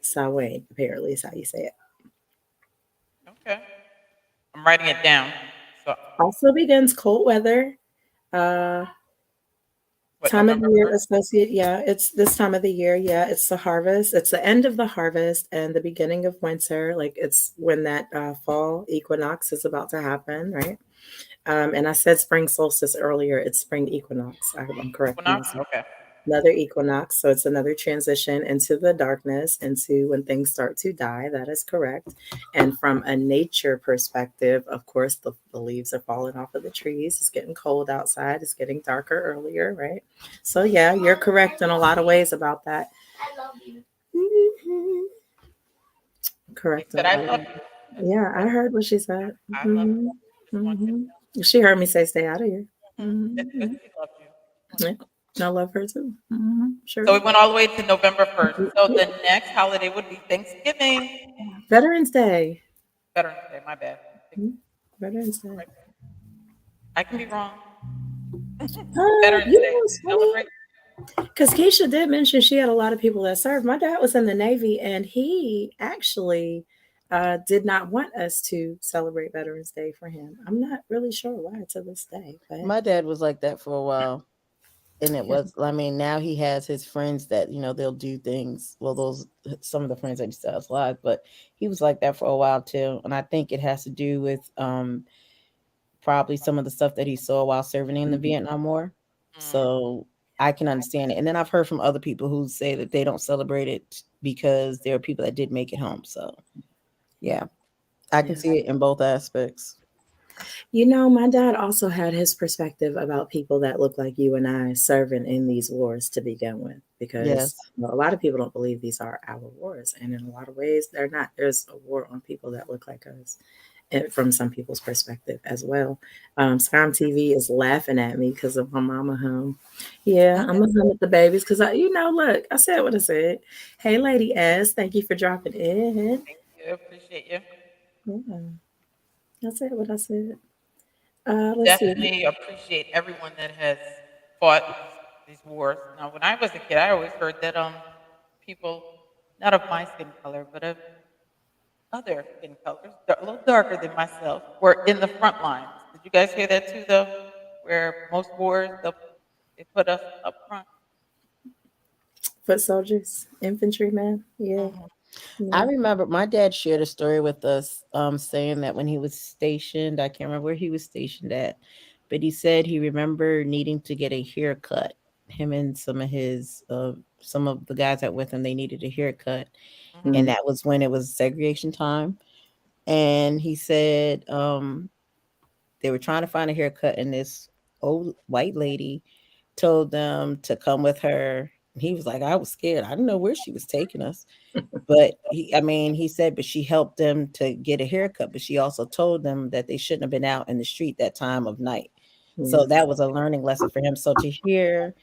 [SPEAKER 2] Sawain, apparently is how you say it.
[SPEAKER 1] Okay, I'm writing it down. So
[SPEAKER 2] Also begins cold weather. Uh
[SPEAKER 1] what,
[SPEAKER 2] Time of the
[SPEAKER 1] November
[SPEAKER 2] year
[SPEAKER 1] 1st?
[SPEAKER 2] associate, yeah, it's this time of the year. Yeah, it's the harvest. It's the end of the harvest and the beginning of winter. Like it's when that fall equinox is about to happen, right? And I said spring solstice earlier. It's spring equinox. I'm correcting
[SPEAKER 1] Equinox?
[SPEAKER 2] myself.
[SPEAKER 1] Okay.
[SPEAKER 2] Another equinox. So it's another transition into the darkness, into when things start to die. That is correct. And from a nature perspective, of course, the leaves are falling off of the trees. It's getting cold outside. It's getting darker earlier, right? So, yeah, you're correct in a lot of ways about that. Mhm.
[SPEAKER 1] She
[SPEAKER 2] Correct in
[SPEAKER 1] said,
[SPEAKER 2] a
[SPEAKER 1] I
[SPEAKER 2] lot of
[SPEAKER 1] love
[SPEAKER 2] ways.
[SPEAKER 1] you.
[SPEAKER 2] Yeah, I heard what she said.
[SPEAKER 1] I love you.
[SPEAKER 2] Hmm.
[SPEAKER 1] Just want you to
[SPEAKER 2] Hmm. She heard me say, stay out of here.
[SPEAKER 1] know. It's good
[SPEAKER 2] Hmm.
[SPEAKER 1] she loved you.
[SPEAKER 2] Yeah, I love her too.
[SPEAKER 1] So we
[SPEAKER 2] Sure.
[SPEAKER 1] went all the way to November 1st. So the next holiday would be Thanksgiving.
[SPEAKER 2] Veterans Day.
[SPEAKER 1] Veterans Day, my bad.
[SPEAKER 2] Veterans Day.
[SPEAKER 1] Right. I can be wrong.
[SPEAKER 2] You
[SPEAKER 1] Veterans Day.
[SPEAKER 2] know, it's funny
[SPEAKER 1] Celebrate.
[SPEAKER 2] because Keisha did mention she had a lot of people that served. My dad was in the Navy, and he actually did not want us to celebrate Veterans Day for him. I'm not really sure why to this day, but
[SPEAKER 3] My dad was like that for a while. And it
[SPEAKER 2] Yeah.
[SPEAKER 3] was, I mean, now he has his friends that, they'll do things. Well, those, some of the friends that he still has live, but he was like that for a while too. And I think it has to do with probably some of the stuff that he saw while serving in the
[SPEAKER 2] Mhm.
[SPEAKER 3] Vietnam War.
[SPEAKER 1] Mm.
[SPEAKER 3] So I can understand it. And then I've heard from other people who say that they don't celebrate it because there are people that did make it home. So yeah, I can
[SPEAKER 2] Yeah.
[SPEAKER 3] see it in both aspects.
[SPEAKER 2] My dad also had his perspective about people that look like you and I serving in these wars to begin with, because
[SPEAKER 3] Yes.
[SPEAKER 2] a lot of people don't believe these are our wars. And in a lot of ways, they're not. There's a war on people that look like us, and from some people's perspective as well. Scam TV is laughing at me because of my mama hum. Yeah, I'm gonna hum at the babies because look, I said what I said. Hey, Lady S, thank you for dropping in.
[SPEAKER 1] Thank you. Appreciate you.
[SPEAKER 2] Yeah, I said what I said. Let's see.
[SPEAKER 1] Definitely appreciate everyone that has fought these wars. Now, when I was a kid, I always heard that people, not of my skin color, but of other skin colors, a little darker than myself, were in the front lines. Did you guys hear that too, though? Where most wars, they put us up front.
[SPEAKER 2] Foot soldiers, infantrymen. Yeah,
[SPEAKER 1] Hmm.
[SPEAKER 3] I
[SPEAKER 2] yeah.
[SPEAKER 3] remember my dad shared a story with us, saying that when he was stationed, I can't remember where he was stationed at, but he said he remembered needing to get a haircut. Him and some of the guys that with him, they needed a haircut,
[SPEAKER 1] Hmm.
[SPEAKER 3] and
[SPEAKER 2] Mm.
[SPEAKER 3] that was when it was segregation time. And he said they were trying to find a haircut, and this old white lady told them to come with her. He was like, I was scared. I didn't know where she was taking us. But he said, but she helped them to get a haircut, but she also told them that they shouldn't have been out in the street that time of night. So
[SPEAKER 2] Yeah.
[SPEAKER 3] that was a learning lesson for him. So to hear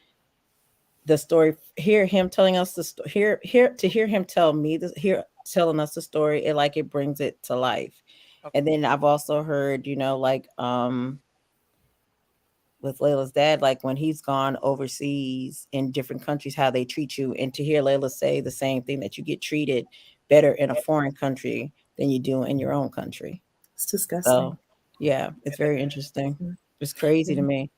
[SPEAKER 3] the story, hear him telling us the story, hear him tell me this, hear telling us the story, it brings it to life.
[SPEAKER 1] Okay.
[SPEAKER 3] And then I've also heard, with Layla's dad, like when he's gone overseas in different countries, how they treat you. And to hear Layla say the same thing, that you get treated better in a foreign country than you do in your own country.
[SPEAKER 2] It's disgusting.
[SPEAKER 3] So, yeah, it's very interesting. It's crazy to
[SPEAKER 2] Mhm.
[SPEAKER 3] me.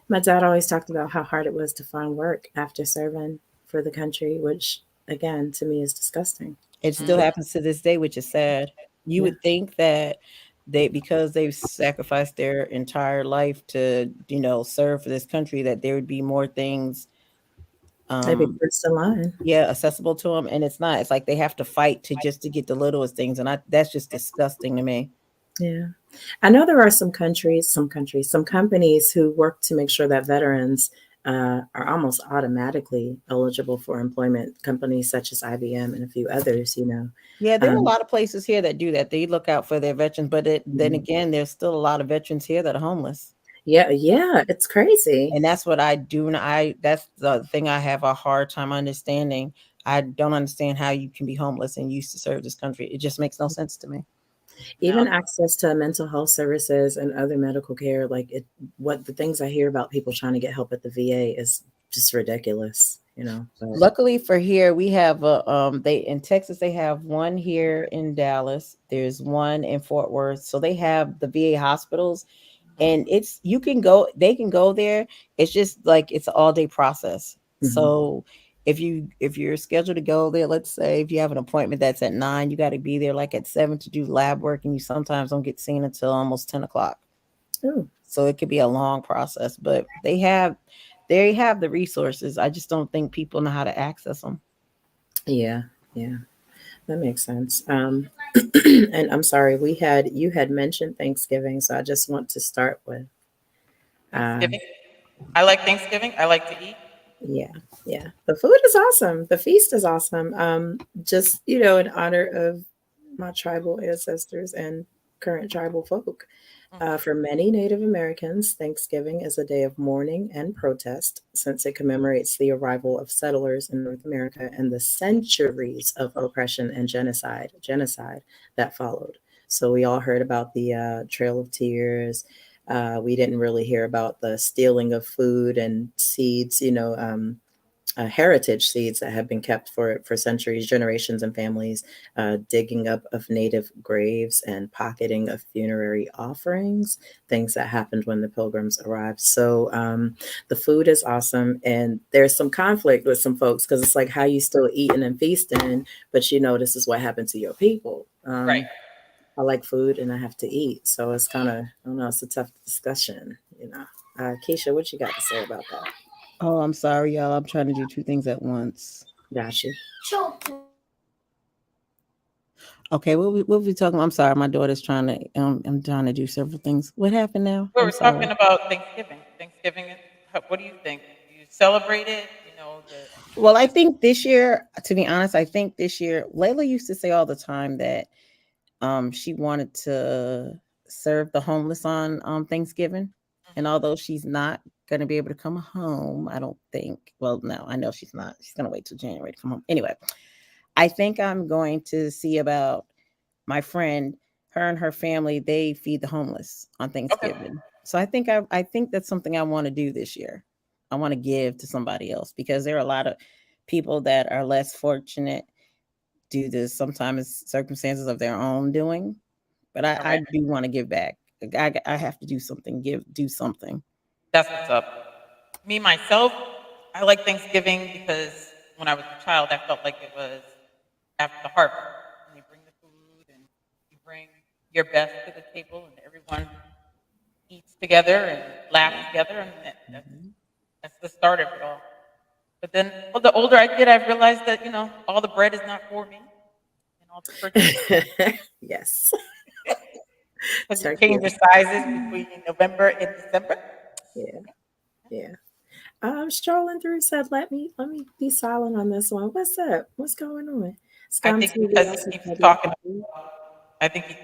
[SPEAKER 2] My dad always talked about how hard it was to find work after serving for the country, which again to me is disgusting.
[SPEAKER 3] It
[SPEAKER 1] Mm.
[SPEAKER 3] still happens to this day, which is sad. You
[SPEAKER 2] Yeah.
[SPEAKER 3] would think that because they've sacrificed their entire life to, serve for this country, that there would be more things
[SPEAKER 2] They'd be
[SPEAKER 3] um
[SPEAKER 2] first in line.
[SPEAKER 3] yeah, accessible to them, and it's not. It's like they have to fight to get the littlest things, and that's just disgusting to me.
[SPEAKER 2] Yeah. I know there are some companies who work to make sure that veterans are almost automatically eligible for employment. Companies such as IBM and a few others.
[SPEAKER 3] Yeah, there are a
[SPEAKER 2] Um,
[SPEAKER 3] lot of places here that do that. They look out for their veterans, but then
[SPEAKER 2] mhm.
[SPEAKER 3] again, there's still a lot of veterans here that are homeless.
[SPEAKER 2] Yeah, yeah, it's crazy.
[SPEAKER 3] And that's what I do. And that's the thing I have a hard time understanding. I don't understand how you can be homeless and used to serve this country. It just makes no sense to me.
[SPEAKER 1] No.
[SPEAKER 2] Even access to mental health services and other medical care, what the things I hear about people trying to get help at the VA is just ridiculous. But
[SPEAKER 3] Luckily for here, we have they in Texas, they have one here in Dallas. There's one in Fort Worth. So they have the VA hospitals, and they can go there. It's just like it's an all day process.
[SPEAKER 2] mhm.
[SPEAKER 3] So if you're scheduled to go there, let's say if you have an appointment that's at 9, you got to be there like at 7 to do lab work, and you sometimes don't get seen until almost 10 o'clock.
[SPEAKER 2] Oh,
[SPEAKER 3] So it could be a long process, but they have the resources. I just don't think people know how to access them.
[SPEAKER 2] yeah, yeah, that makes sense. And I'm sorry, you had mentioned Thanksgiving, so I just want to start with, um,
[SPEAKER 1] Thanksgiving. I like Thanksgiving. I like to eat.
[SPEAKER 2] yeah, yeah. The food is awesome. The feast is awesome. Just in honor of my tribal ancestors and current tribal folk.
[SPEAKER 1] Hmm.
[SPEAKER 2] For many Native Americans, Thanksgiving is a day of mourning and protest since it commemorates the arrival of settlers in North America and the centuries of oppression and genocide that followed. So we all heard about the Trail of Tears. We didn't really hear about the stealing of food and seeds, heritage seeds that have been kept for centuries, generations, and families, digging up of native graves and pocketing of funerary offerings, things that happened when the pilgrims arrived. So the food is awesome, and there's some conflict with some folks because it's like, how you still eating and feasting, but this is what happened to your people.
[SPEAKER 1] Right.
[SPEAKER 2] I like food and I have to eat, so it's kind of, I don't know, it's a tough discussion, you know. Keisha, what you got to say about that?
[SPEAKER 3] Oh, I'm sorry, y'all. I'm trying to do two things at once.
[SPEAKER 2] Got you.
[SPEAKER 3] Okay, what we talking about? I'm sorry, my daughter's trying to. I'm trying to do several things. What happened now?
[SPEAKER 1] We
[SPEAKER 3] I'm
[SPEAKER 1] were
[SPEAKER 3] sorry.
[SPEAKER 1] talking about Thanksgiving. What do you think? Do you celebrate it?
[SPEAKER 3] Well, I think this year, to be honest, Layla used to say all the time that she wanted to serve the homeless on Thanksgiving. And although she's not going to be able to come home, I don't think. Well, no, I know she's not. She's going to wait till January to come home. Anyway, I think I'm going to see about my friend, her and her family. They feed the homeless on Thanksgiving. Okay. So I think that's something I want to do this year. I want to give to somebody else because there are a lot of people that are less fortunate due to sometimes circumstances of their own doing. But I do want to give back. I have to do something, do something.
[SPEAKER 1] That's what's up. Me, myself, I like Thanksgiving because when I was a child, I felt like it was after the harvest. And you bring the food and you bring your best to the table and everyone eats together and laughs together. And that's the start of it all. But then the older I get, I've realized that, all the bread is not for me. And all the turkey.
[SPEAKER 2] Yes.
[SPEAKER 1] Because you change your sizes between November and December.
[SPEAKER 2] Yeah. Strolling through said, let me be silent on this one. What's up? What's going on?
[SPEAKER 1] I think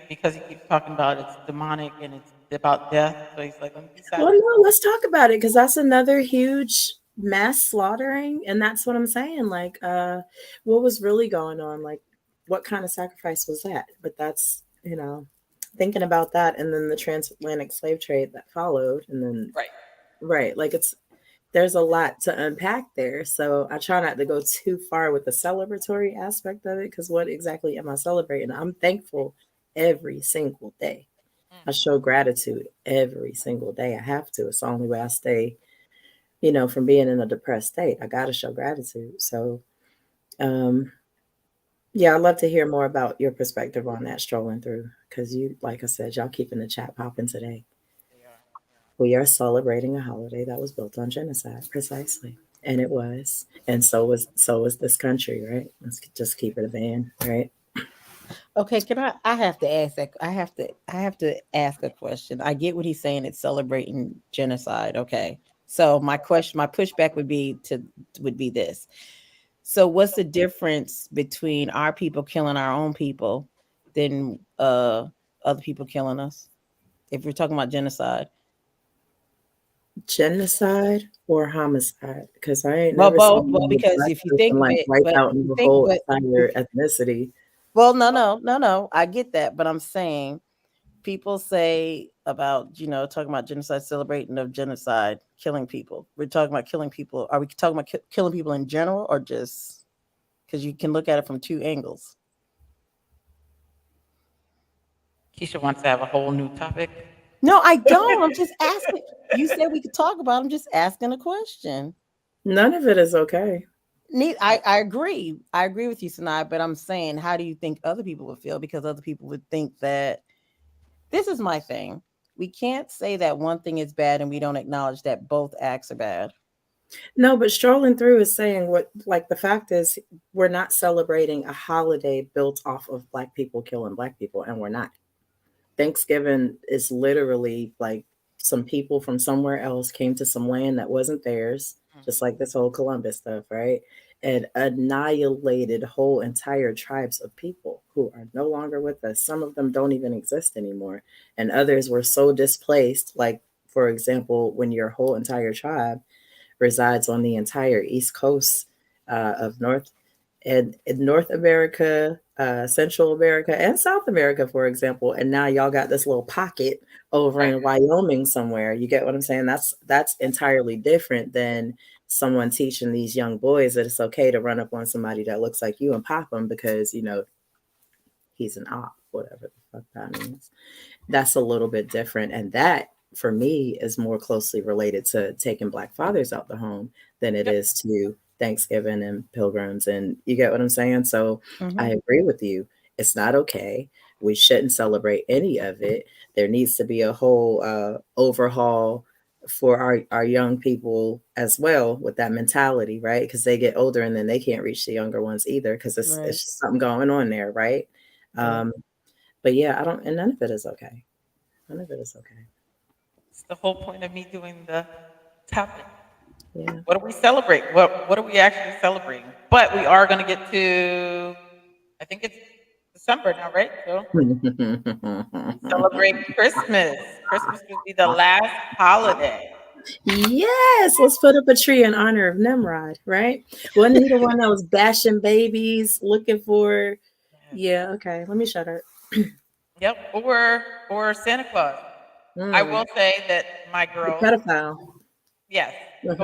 [SPEAKER 1] because he keeps talking about it's demonic and it's about death. So he's like, let me be silent.
[SPEAKER 2] Well, no, let's talk about it because that's another huge mass slaughtering. And that's what I'm saying. Like, what was really going on? Like, what kind of sacrifice was that? But that's, thinking about that, and then the transatlantic slave trade that followed, and then right, like there's a lot to unpack there. So I try not to go too far with the celebratory aspect of it, because what exactly am I celebrating? I'm thankful every single day. I show gratitude every single day. I have to. It's the only way I stay, from being in a depressed state. I got to show gratitude. So, yeah, I'd love to hear more about your perspective on that, strolling through, because like I said, y'all keeping the chat popping today. We are celebrating a holiday that was built on genocide, precisely, and it was, and so was this country, right? Let's just keep it a band, right?
[SPEAKER 3] Okay, I have to ask that. I have to ask a question. I get what he's saying. It's celebrating genocide. Okay, so my pushback would be this. So what's the difference between our people killing our own people than other people killing us? If we're talking about genocide.
[SPEAKER 2] Genocide or homicide? Because I ain't
[SPEAKER 3] well,
[SPEAKER 2] never
[SPEAKER 3] both.
[SPEAKER 2] seen
[SPEAKER 3] Well, because if you think
[SPEAKER 2] like wipe out the whole entire ethnicity.
[SPEAKER 3] Well, no. I get that, but I'm saying people say about, talking about genocide, celebrating of genocide, killing people. We're talking about killing people. Are we talking about killing people in general, or just because you can look at it from two angles?
[SPEAKER 1] Keisha wants to have a whole new topic.
[SPEAKER 3] No, I don't. I'm just asking. You said we could talk about it. I'm just asking a question.
[SPEAKER 2] None of it is okay.
[SPEAKER 3] I agree. I agree with you, Sanaa, but I'm saying, how do you think other people would feel? Because other people would think that this is my thing. We can't say that one thing is bad and we don't acknowledge that both acts are bad.
[SPEAKER 2] No, but strolling through is saying the fact is we're not celebrating a holiday built off of Black people killing Black people, and we're not. Thanksgiving is literally like some people from somewhere else came to some land that wasn't theirs, just like this whole Columbus stuff, right? And annihilated whole entire tribes of people who are no longer with us. Some of them don't even exist anymore. And others were so displaced, like, for example, when your whole entire tribe resides on the entire East Coast of North in North America, Central America, and South America, for example. And now y'all got this little pocket over
[SPEAKER 1] Right.
[SPEAKER 2] in Wyoming somewhere. You get what I'm saying? That's entirely different than someone teaching these young boys that it's okay to run up on somebody that looks like you and pop them because he's an op, whatever the fuck that means. That's a little bit different, and that for me is more closely related to taking Black fathers out the home than it
[SPEAKER 1] Yep.
[SPEAKER 2] is to Thanksgiving and pilgrims. And you get what I'm saying? So
[SPEAKER 3] Mhm.
[SPEAKER 2] I agree with you. It's not okay. We shouldn't celebrate any of it. There needs to be a whole overhaul for our young people as well with that mentality, right? Because they get older and then they can't reach the younger ones either because
[SPEAKER 3] Right.
[SPEAKER 2] it's just something going on there, right?
[SPEAKER 3] Right.
[SPEAKER 2] But yeah, I don't, and none of it is okay. None of it is okay.
[SPEAKER 1] It's the whole point of me doing the topic.
[SPEAKER 2] Yeah.
[SPEAKER 1] What do we celebrate? What are we actually celebrating? But we are going to get to, I think it's December now, right? So celebrate Christmas. Christmas would be the last holiday.
[SPEAKER 2] Yes, let's put up a tree in honor of Nimrod, right? Wasn't he the one that was bashing babies looking for?
[SPEAKER 1] Yes.
[SPEAKER 2] Yeah, okay. Let me shut up.
[SPEAKER 1] Yep. Or Santa Claus. I will say that my
[SPEAKER 2] The
[SPEAKER 1] girl,
[SPEAKER 2] pedophile.
[SPEAKER 1] yes,
[SPEAKER 2] Mhm.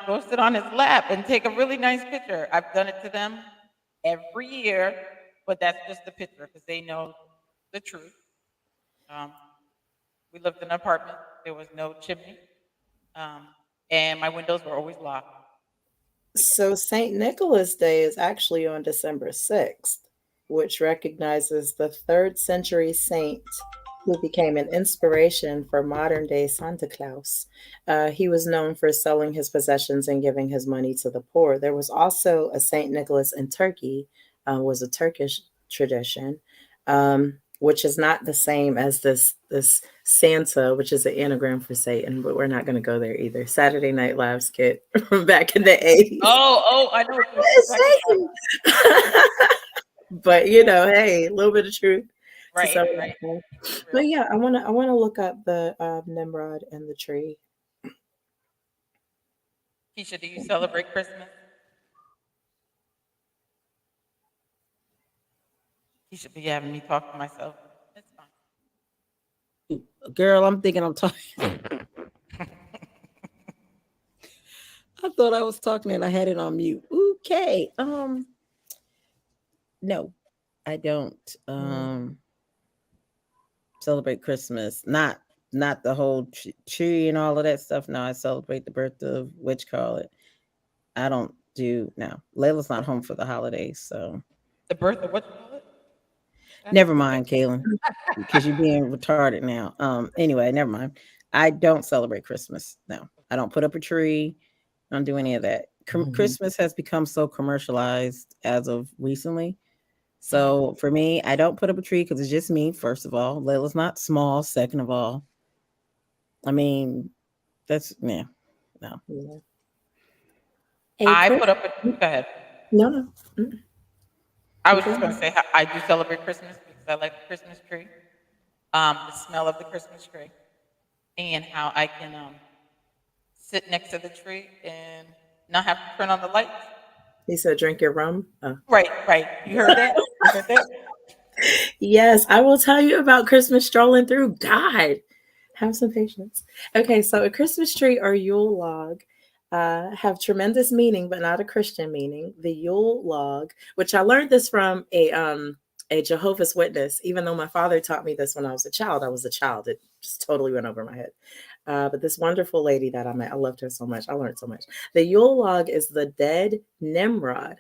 [SPEAKER 1] go sit on his lap and take a really nice picture. I've done it to them every year, but that's just the picture because they know the truth. Um, we lived in an apartment. There was no chimney, um, and my windows were always locked.
[SPEAKER 2] So St. Nicholas Day is actually on December 6th, which recognizes the 3rd century saint who became an inspiration for modern day Santa Claus. He was known for selling his possessions and giving his money to the poor. There was also a St. Nicholas in Turkey, was a Turkish tradition, which is not the same as this Santa, which is an anagram for Satan, but we're not going to go there either. Saturday Night Live skit from back in the 80s.
[SPEAKER 1] Oh, I know what you're talking about.
[SPEAKER 2] It's Satan. But hey, a little bit of truth to
[SPEAKER 1] Right,
[SPEAKER 2] some of
[SPEAKER 1] right.
[SPEAKER 2] that.
[SPEAKER 1] For
[SPEAKER 2] But
[SPEAKER 1] real.
[SPEAKER 2] yeah, I wanna look up the Nimrod and the tree.
[SPEAKER 1] Keisha, do you celebrate Christmas? Keisha be having me talk to myself. It's fine.
[SPEAKER 3] Girl, I'm thinking I'm talking. I thought I was talking and I had it on mute. Okay. No, I don't celebrate Christmas. Not the whole tree and all of that stuff. No, I celebrate the birth of it. I don't do no. Layla's not home for the holidays, so
[SPEAKER 1] The birth of what you call it?
[SPEAKER 3] never mind, Kaylin, because you're being retarded now. Anyway, never mind. I don't celebrate Christmas. No, I don't put up a tree. I don't do any of that. Christmas has become so commercialized as of recently. So for me, I don't put up a tree because it's just me. First of all, Layla's not small. Second of all, I mean, that's no.
[SPEAKER 2] Yeah.
[SPEAKER 1] I put up a go ahead.
[SPEAKER 2] No.
[SPEAKER 1] I
[SPEAKER 2] You
[SPEAKER 1] was just
[SPEAKER 2] go.
[SPEAKER 1] gonna say how I do celebrate Christmas because I like the Christmas tree. The smell of the Christmas tree. And how I can sit next to the tree and not have to turn on the lights.
[SPEAKER 2] He said, "Drink your rum." Oh.
[SPEAKER 1] Right, right. You heard that? You heard that?
[SPEAKER 2] Yes, I will tell you about Christmas strolling through. God, have some patience. Okay, so a Christmas tree or Yule log have tremendous meaning, but not a Christian meaning. The Yule log, which I learned this from a Jehovah's Witness, even though my father taught me this when I was a child. I was a child. It just totally went over my head. But this wonderful lady that I met, I loved her so much. I learned so much. The Yule log is the dead Nimrod,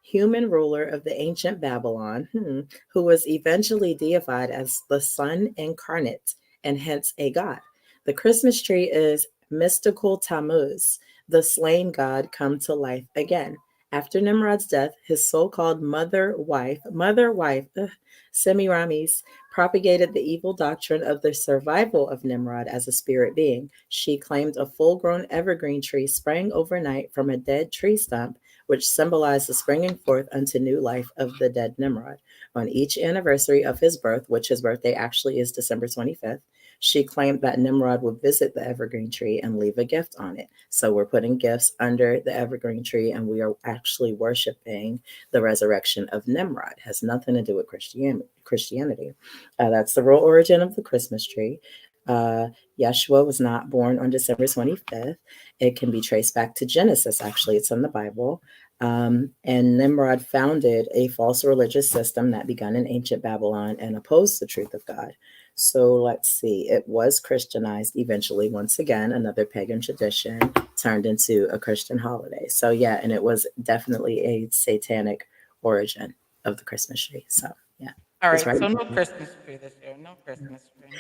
[SPEAKER 2] human ruler of the ancient Babylon, who was eventually deified as the sun incarnate and hence a god. The Christmas tree is mystical Tammuz, the slain god come to life again. After Nimrod's death, his so-called mother wife, Semiramis, propagated the evil doctrine of the survival of Nimrod as a spirit being. She claimed a full-grown evergreen tree sprang overnight from a dead tree stump, which symbolized the springing forth unto new life of the dead Nimrod. On each anniversary of his birth, which his birthday actually is December 25th, she claimed that Nimrod would visit the evergreen tree and leave a gift on it. So we're putting gifts under the evergreen tree, and we are actually worshiping the resurrection of Nimrod. It has nothing to do with Christianity. That's the real origin of the Christmas tree. Yeshua was not born on December 25th. It can be traced back to Genesis. Actually, it's in the Bible. And Nimrod founded a false religious system that began in ancient Babylon and opposed the truth of God. So let's see, it was Christianized eventually. Once again, another pagan tradition turned into a Christian holiday. So yeah, and it was definitely a satanic origin of the Christmas tree. So yeah.
[SPEAKER 1] All
[SPEAKER 2] That's
[SPEAKER 1] right,
[SPEAKER 2] right.
[SPEAKER 1] so no Christmas tree this year. No Christmas tree.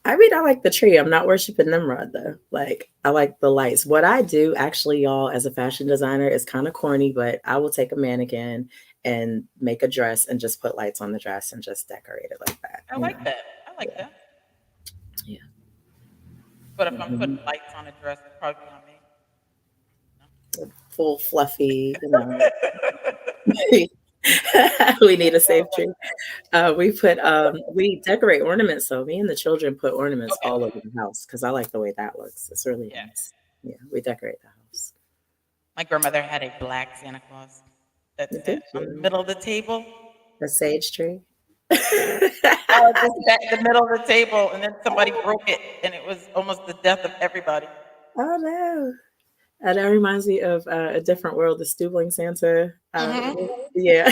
[SPEAKER 2] I mean, I like the tree. I'm not worshiping Nimrod though. Like, I like the lights. What I do actually, y'all, as a fashion designer is kind of corny, but I will take a mannequin and make a dress and just put lights on the dress and just decorate it like that.
[SPEAKER 1] I
[SPEAKER 2] you
[SPEAKER 1] like
[SPEAKER 2] know?
[SPEAKER 1] that. I like
[SPEAKER 2] Yeah.
[SPEAKER 1] that.
[SPEAKER 2] Yeah.
[SPEAKER 1] But if I'm
[SPEAKER 2] Mhm.
[SPEAKER 1] putting lights on a dress, it's probably on me.
[SPEAKER 2] Full fluffy, you know. We need a safe tree. We decorate ornaments. So me and the children put ornaments
[SPEAKER 1] Okay.
[SPEAKER 2] all over the house because I like the way that looks. It's really
[SPEAKER 1] Yeah.
[SPEAKER 2] nice. Yeah, we decorate the house.
[SPEAKER 1] My grandmother had a black Santa Claus that
[SPEAKER 2] Did
[SPEAKER 1] sat on the
[SPEAKER 2] you?
[SPEAKER 1] middle of the table.
[SPEAKER 2] A sage tree.
[SPEAKER 1] Just sat in the middle of the table, and then somebody broke it, and it was almost the death of everybody.
[SPEAKER 2] Oh no. That reminds me of A Different World, the Stubling Santa. Yeah.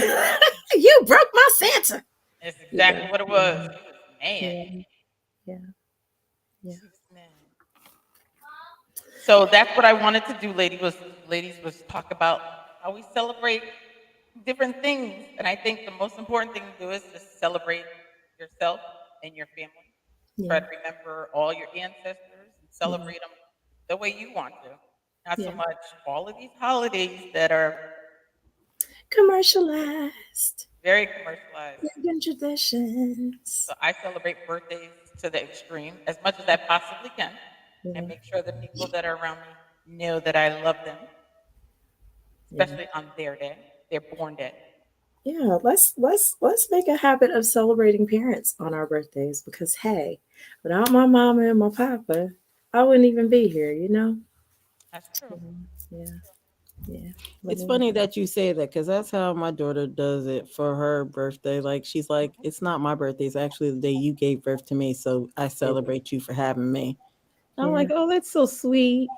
[SPEAKER 2] You broke my Santa.
[SPEAKER 1] It's exactly what it was. He was mad.
[SPEAKER 2] Yeah. Yeah.
[SPEAKER 1] He was mad. So that's what I wanted to do, ladies, was talk about how we celebrate different things. And I think the most important thing to do is just celebrate yourself and your family. Try
[SPEAKER 2] Yeah.
[SPEAKER 1] to remember all your ancestors and celebrate them the way you want to. Not so
[SPEAKER 2] Yeah.
[SPEAKER 1] much all of these holidays that are
[SPEAKER 2] Commercialized.
[SPEAKER 1] very commercialized.
[SPEAKER 2] Pagan traditions.
[SPEAKER 1] So I celebrate birthdays to the extreme as much as I possibly can,
[SPEAKER 2] Yeah.
[SPEAKER 1] and make sure the people that are around me know that I love them, especially on their day, their born day.
[SPEAKER 2] Yeah, let's make a habit of celebrating parents on our birthdays because hey, without my mama and my papa, I wouldn't even be here, you know?
[SPEAKER 1] That's true.
[SPEAKER 2] Yeah. Yeah.
[SPEAKER 3] It's funny that you say that because that's how my daughter does it for her birthday. Like she's like, it's not my birthday; it's actually the day you gave birth to me, so I celebrate you for having me. I'm
[SPEAKER 2] Yeah.
[SPEAKER 3] like, oh, that's so sweet.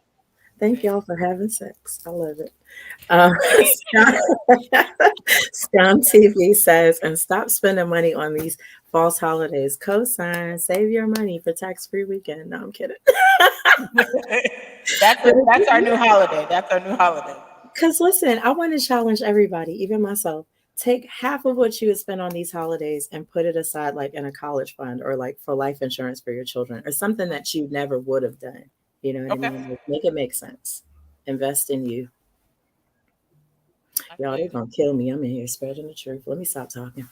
[SPEAKER 2] Thank y'all for having sex. I love it. Scum TV says, and stop spending money on these false holidays. Cosign, save your money for tax-free weekend. No, I'm kidding.
[SPEAKER 1] That's our new holiday. That's our new holiday.
[SPEAKER 2] Because listen, I want to challenge everybody, even myself. Take half of what you would spend on these holidays and put it aside, like in a college fund or like for life insurance for your children or something that you never would have done. You know what I mean? Like, make it make sense. Invest in you. Y'all, they're going to kill me. I'm in here spreading the truth. Let me stop talking.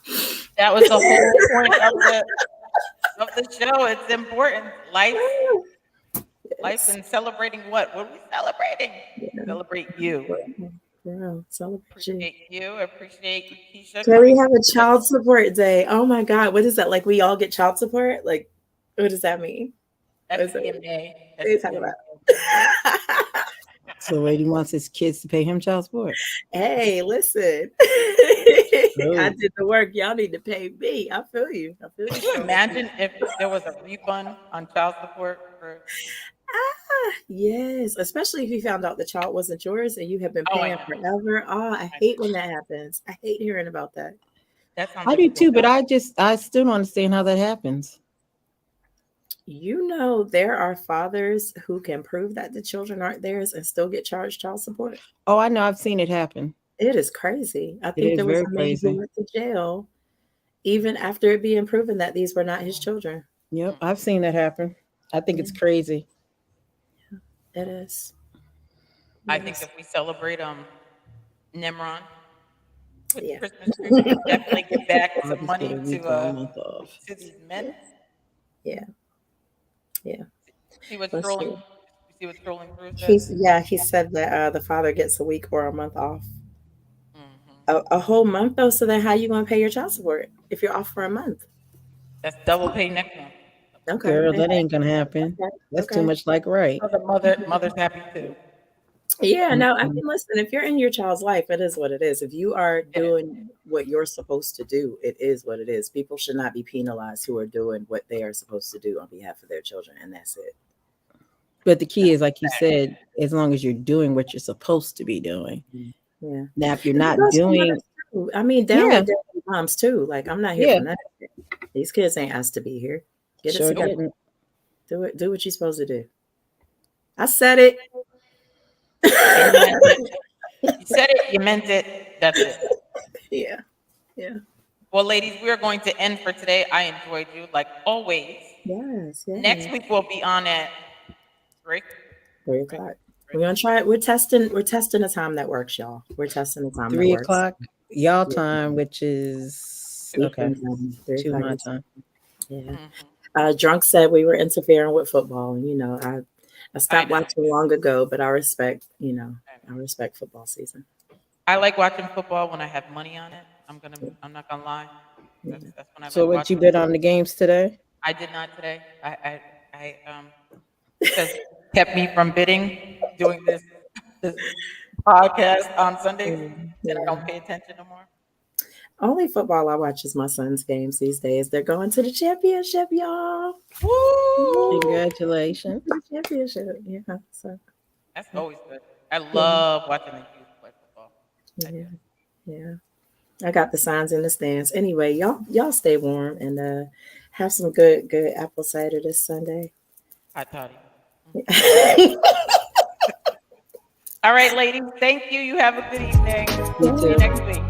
[SPEAKER 1] That was the whole point of the show. It's important. Life and celebrating what? What are we celebrating?
[SPEAKER 2] Yeah.
[SPEAKER 1] Celebrate you.
[SPEAKER 2] Girl, celebrate you.
[SPEAKER 1] Appreciate you. Appreciate Keisha.
[SPEAKER 2] Can we have a child support day? Oh my God. What is that? Like we all get child support? Like, what does that mean?
[SPEAKER 1] That's
[SPEAKER 2] What
[SPEAKER 1] CMA.
[SPEAKER 2] are you talking about?
[SPEAKER 3] So Lady wants his kids to pay him child support.
[SPEAKER 2] Hey, listen. I did the work. Y'all need to pay me. I feel you.
[SPEAKER 1] Could you imagine if there was a refund on child support for?
[SPEAKER 2] Yes, especially if you found out the child wasn't yours and you have been paying forever. Oh, I hate when that happens. I hate hearing about that.
[SPEAKER 3] I do too, but I still don't understand how that happens.
[SPEAKER 2] You know, there are fathers who can prove that the children aren't theirs and still get charged child support.
[SPEAKER 3] Oh, I know. I've seen it happen.
[SPEAKER 2] It is crazy. I think there was a man who went to jail even after it being proven that these were not his children.
[SPEAKER 3] Yep, I've seen that happen. I think it's crazy.
[SPEAKER 2] Yeah, it is.
[SPEAKER 1] I think if we celebrate Nimrod with Christmas tree, we can definitely get back some money to these men.
[SPEAKER 2] Yeah. Yeah.
[SPEAKER 1] See what's scrolling through.
[SPEAKER 2] He said that the father gets a week or a month off. A whole month though, so then how you gonna pay your child support if you're off for a month?
[SPEAKER 1] That's double pay next month.
[SPEAKER 2] Okay.
[SPEAKER 3] Girl, that ain't gonna happen.
[SPEAKER 2] Okay.
[SPEAKER 3] That's too
[SPEAKER 2] Okay.
[SPEAKER 3] much like right.
[SPEAKER 1] Mother's happy too.
[SPEAKER 2] Yeah, no, I
[SPEAKER 3] Mhm.
[SPEAKER 2] mean, listen, if you're in your child's life, it is what it is. If you are doing what you're supposed to do, it is what it is. People should not be penalized who are doing what they are supposed to do on behalf of their children, and that's it.
[SPEAKER 3] But the key is, like you said, as long as you're doing what you're supposed to be doing.
[SPEAKER 2] Yeah.
[SPEAKER 3] Now, if you're
[SPEAKER 2] And it
[SPEAKER 3] not
[SPEAKER 2] goes for
[SPEAKER 3] doing,
[SPEAKER 2] mothers, too. I mean, down
[SPEAKER 3] Yeah.
[SPEAKER 2] with their moms too. Like, I'm not here
[SPEAKER 3] Yeah.
[SPEAKER 2] for nothing. These kids ain't asked to be here. Get it
[SPEAKER 3] sure
[SPEAKER 2] together.
[SPEAKER 3] didn't.
[SPEAKER 2] Do it. Do what you're supposed to do. I said it.
[SPEAKER 1] And you meant it. You said it, you meant it. That's it.
[SPEAKER 2] Yeah. Yeah.
[SPEAKER 1] Well, ladies, we're going to end for today. I enjoyed you like always.
[SPEAKER 2] Yes. Yes.
[SPEAKER 1] Next week we'll be on at 3.
[SPEAKER 2] 3 o'clock. We're gonna try it. We're testing a time that works, y'all. We're testing a time
[SPEAKER 3] 3
[SPEAKER 2] that works.
[SPEAKER 3] o'clock y'all time, which is okay.
[SPEAKER 2] Eastern time, 3
[SPEAKER 3] 2
[SPEAKER 2] o'clock
[SPEAKER 3] my
[SPEAKER 2] Eastern.
[SPEAKER 3] time.
[SPEAKER 2] Yeah.
[SPEAKER 1] Mhm.
[SPEAKER 2] Drunk said we were interfering with football, and I stopped
[SPEAKER 1] know.
[SPEAKER 2] watching long ago, but I respect football season.
[SPEAKER 1] I like watching football when I have money on it. I'm not gonna lie. That's when I
[SPEAKER 3] So
[SPEAKER 1] like
[SPEAKER 3] what
[SPEAKER 1] watching.
[SPEAKER 3] you bet on the games today?
[SPEAKER 1] I did not today. I because it kept me from bidding doing this podcast on Sundays, and I don't pay attention no more.
[SPEAKER 2] Only football I watch is my son's games these days. They're going to the championship, y'all.
[SPEAKER 1] Woo!
[SPEAKER 3] Congratulations.
[SPEAKER 2] The championship, yeah. So
[SPEAKER 1] That's always good. I love watching the youth play football.
[SPEAKER 2] yeah. I got the signs in the stands. Anyway, y'all stay warm and have some good apple cider this Sunday.
[SPEAKER 1] I taught you. All right, ladies. Thank you. You have a good evening.
[SPEAKER 3] You
[SPEAKER 1] See you
[SPEAKER 3] too.
[SPEAKER 1] next week.